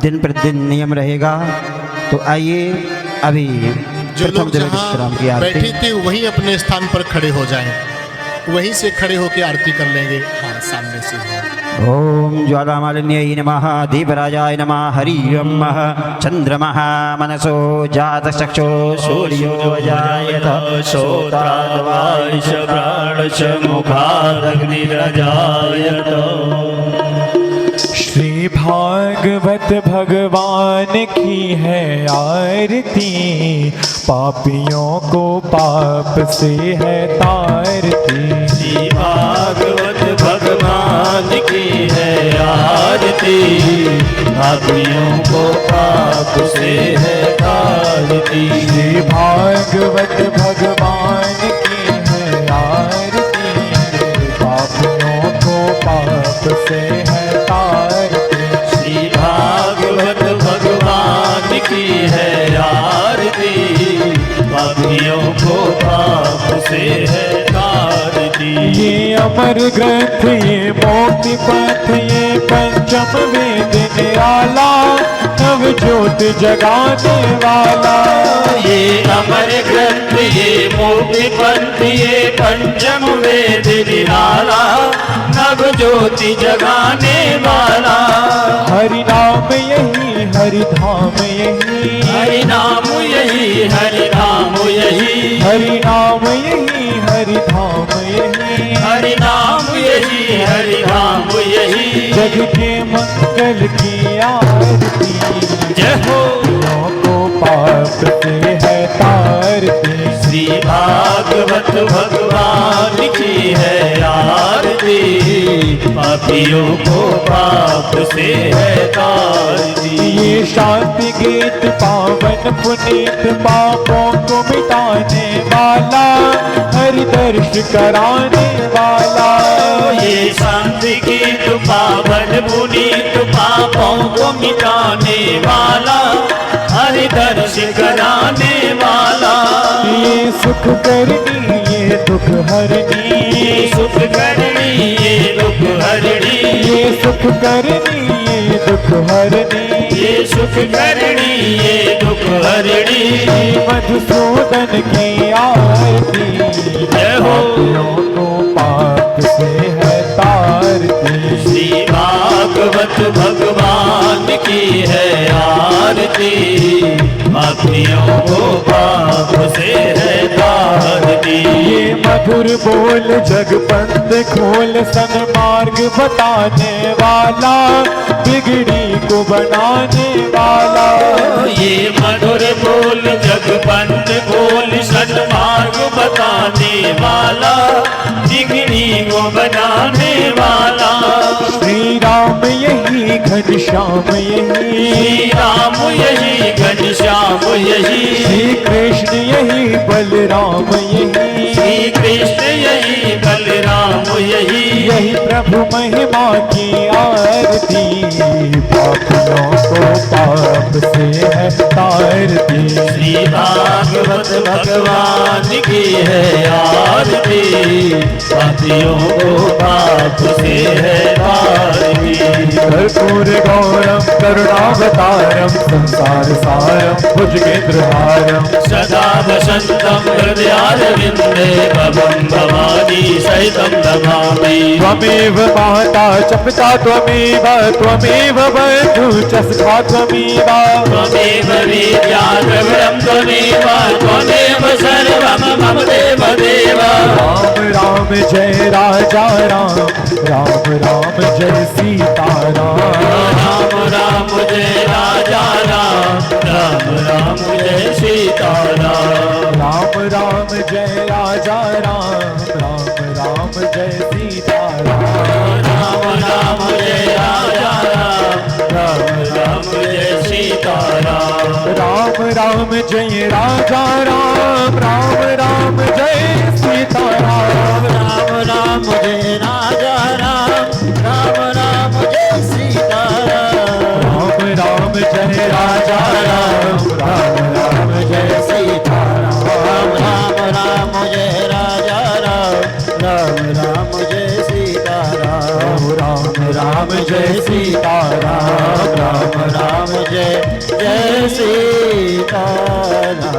दिन प्रतिदिन नियम रहेगा। तो आइए अभी जो प्रथम लोग दिवस जहाँ विश्राम की बैठे आरती। थे वहीं अपने स्थान पर खड़े हो जाएं, वहीं से खड़े होकर आरती कर लेंगे। हाँ, सामने से ओम ज्वालामालिन्यै नमः दीपराजाय नमः हरि ओम चंद्रमः मनसो जातचक्षो सूर्यो जायत श्रोत्राद्वायुष प्राणश मुखादग्निरजायत। श्री भागवत भगवान की है आरती, पापियों को पाप से है तारती। श्री भागवत भगवान की है आरती, पापियों को पाप से है तारती। श्री भागवत भगवान की है आरती, पापियों को पाप से है तारती। श्री भागवत भगवान की है आरती, पापियों को पाप से है तारती। ये अमर ग्रंथ, ये मोक्ति पथ, ये पंचम वेद निराला, नव ज्योति ज्योति जगाने वाला। ये अमर ग्रंथ ये मुक्ति पंथ ये पंचम वेद निराला, नव ज्योति जगाने वाला। हरि नाम यही हरि धाम यही, हरि नाम यही हरि नाम यही, हरि नाम यही हरि धाम यही, हरि नाम यही हरि नाम यही। जग के मंगल की आरती, जय हो को पाप से है तारती। श्री भागवत भगवान की है आरती, पापियों को पाप से है तारती। ये शांति गीत पावन पुनीत पापों को मिटाने वाला, हरि दर्श कराने वाला। ये शांति गीत पावन पुनीत पापों को मिटाने वाला, हरि दर्श कराने वाला। ये सुख करनी ये दुख हरनी, ये सुख करनी ये दुख हरनी, ये सुख करनी ये दुख हरनी, ये सुख करनी ये दुख हरनी। मधुसूदन की आरती, जय हो पापियों को पाप से है तारती। श्री भागवत भगवान की है आरती, पापियों को पाप से है तारती। ये मधुर बोल जगपंथ खोल सन्मार्ग बताने वाला, बिगड़ी को बनाने वाला। ये मधुर बोल जगपंथ बोल सन्मार्ग बताने वाला, बिगड़ी को बनाने वाला। श्री राम यही घनश्याम यही, श्री राम यही घनश्याम यही, श्री कृष्ण यही बलराम यही, श्री कृष्ण यही बलराम यही। यही प्रभु महिमा की आरती, पापियों को पाप से है तारती। श्री भागवत भगवान की है आरती, पापियों को पाप से है तारती। कर्पूर गौरम करुणावतारम संसार सारम भुजगेंद्रहारम, सदा वसंतम हृदयारविंदे भवं भवानी सहितं नमामि। त्वमेव माता च पिता त्वमेव, त्वमेव बन्धु च सखा त्वमेव, त्वमेव विद्या द्रविणं त्वमेव, त्वमेव सर्वं मम देव देव। राम राम जय राजा राम, राम राम जय सीता राम। राम राम जय राजा राम, राम राम जय सीता राम। राम राम जय राजा राम, राम राम जय सीता राम। राम राम जय राजा राम, राम राम जय सीता राम। राम राम जय राजा राम, राम राम जय सीता राम। राम राम जय राजा राम, राम राम जय सीता राम। राम राम जय राजा राम, राम राम जय सीता राम। राम राम जय राजा राम, राम राम जय सीता राम। राम राम जय सीता राम, राम राम जय जय सीता राम।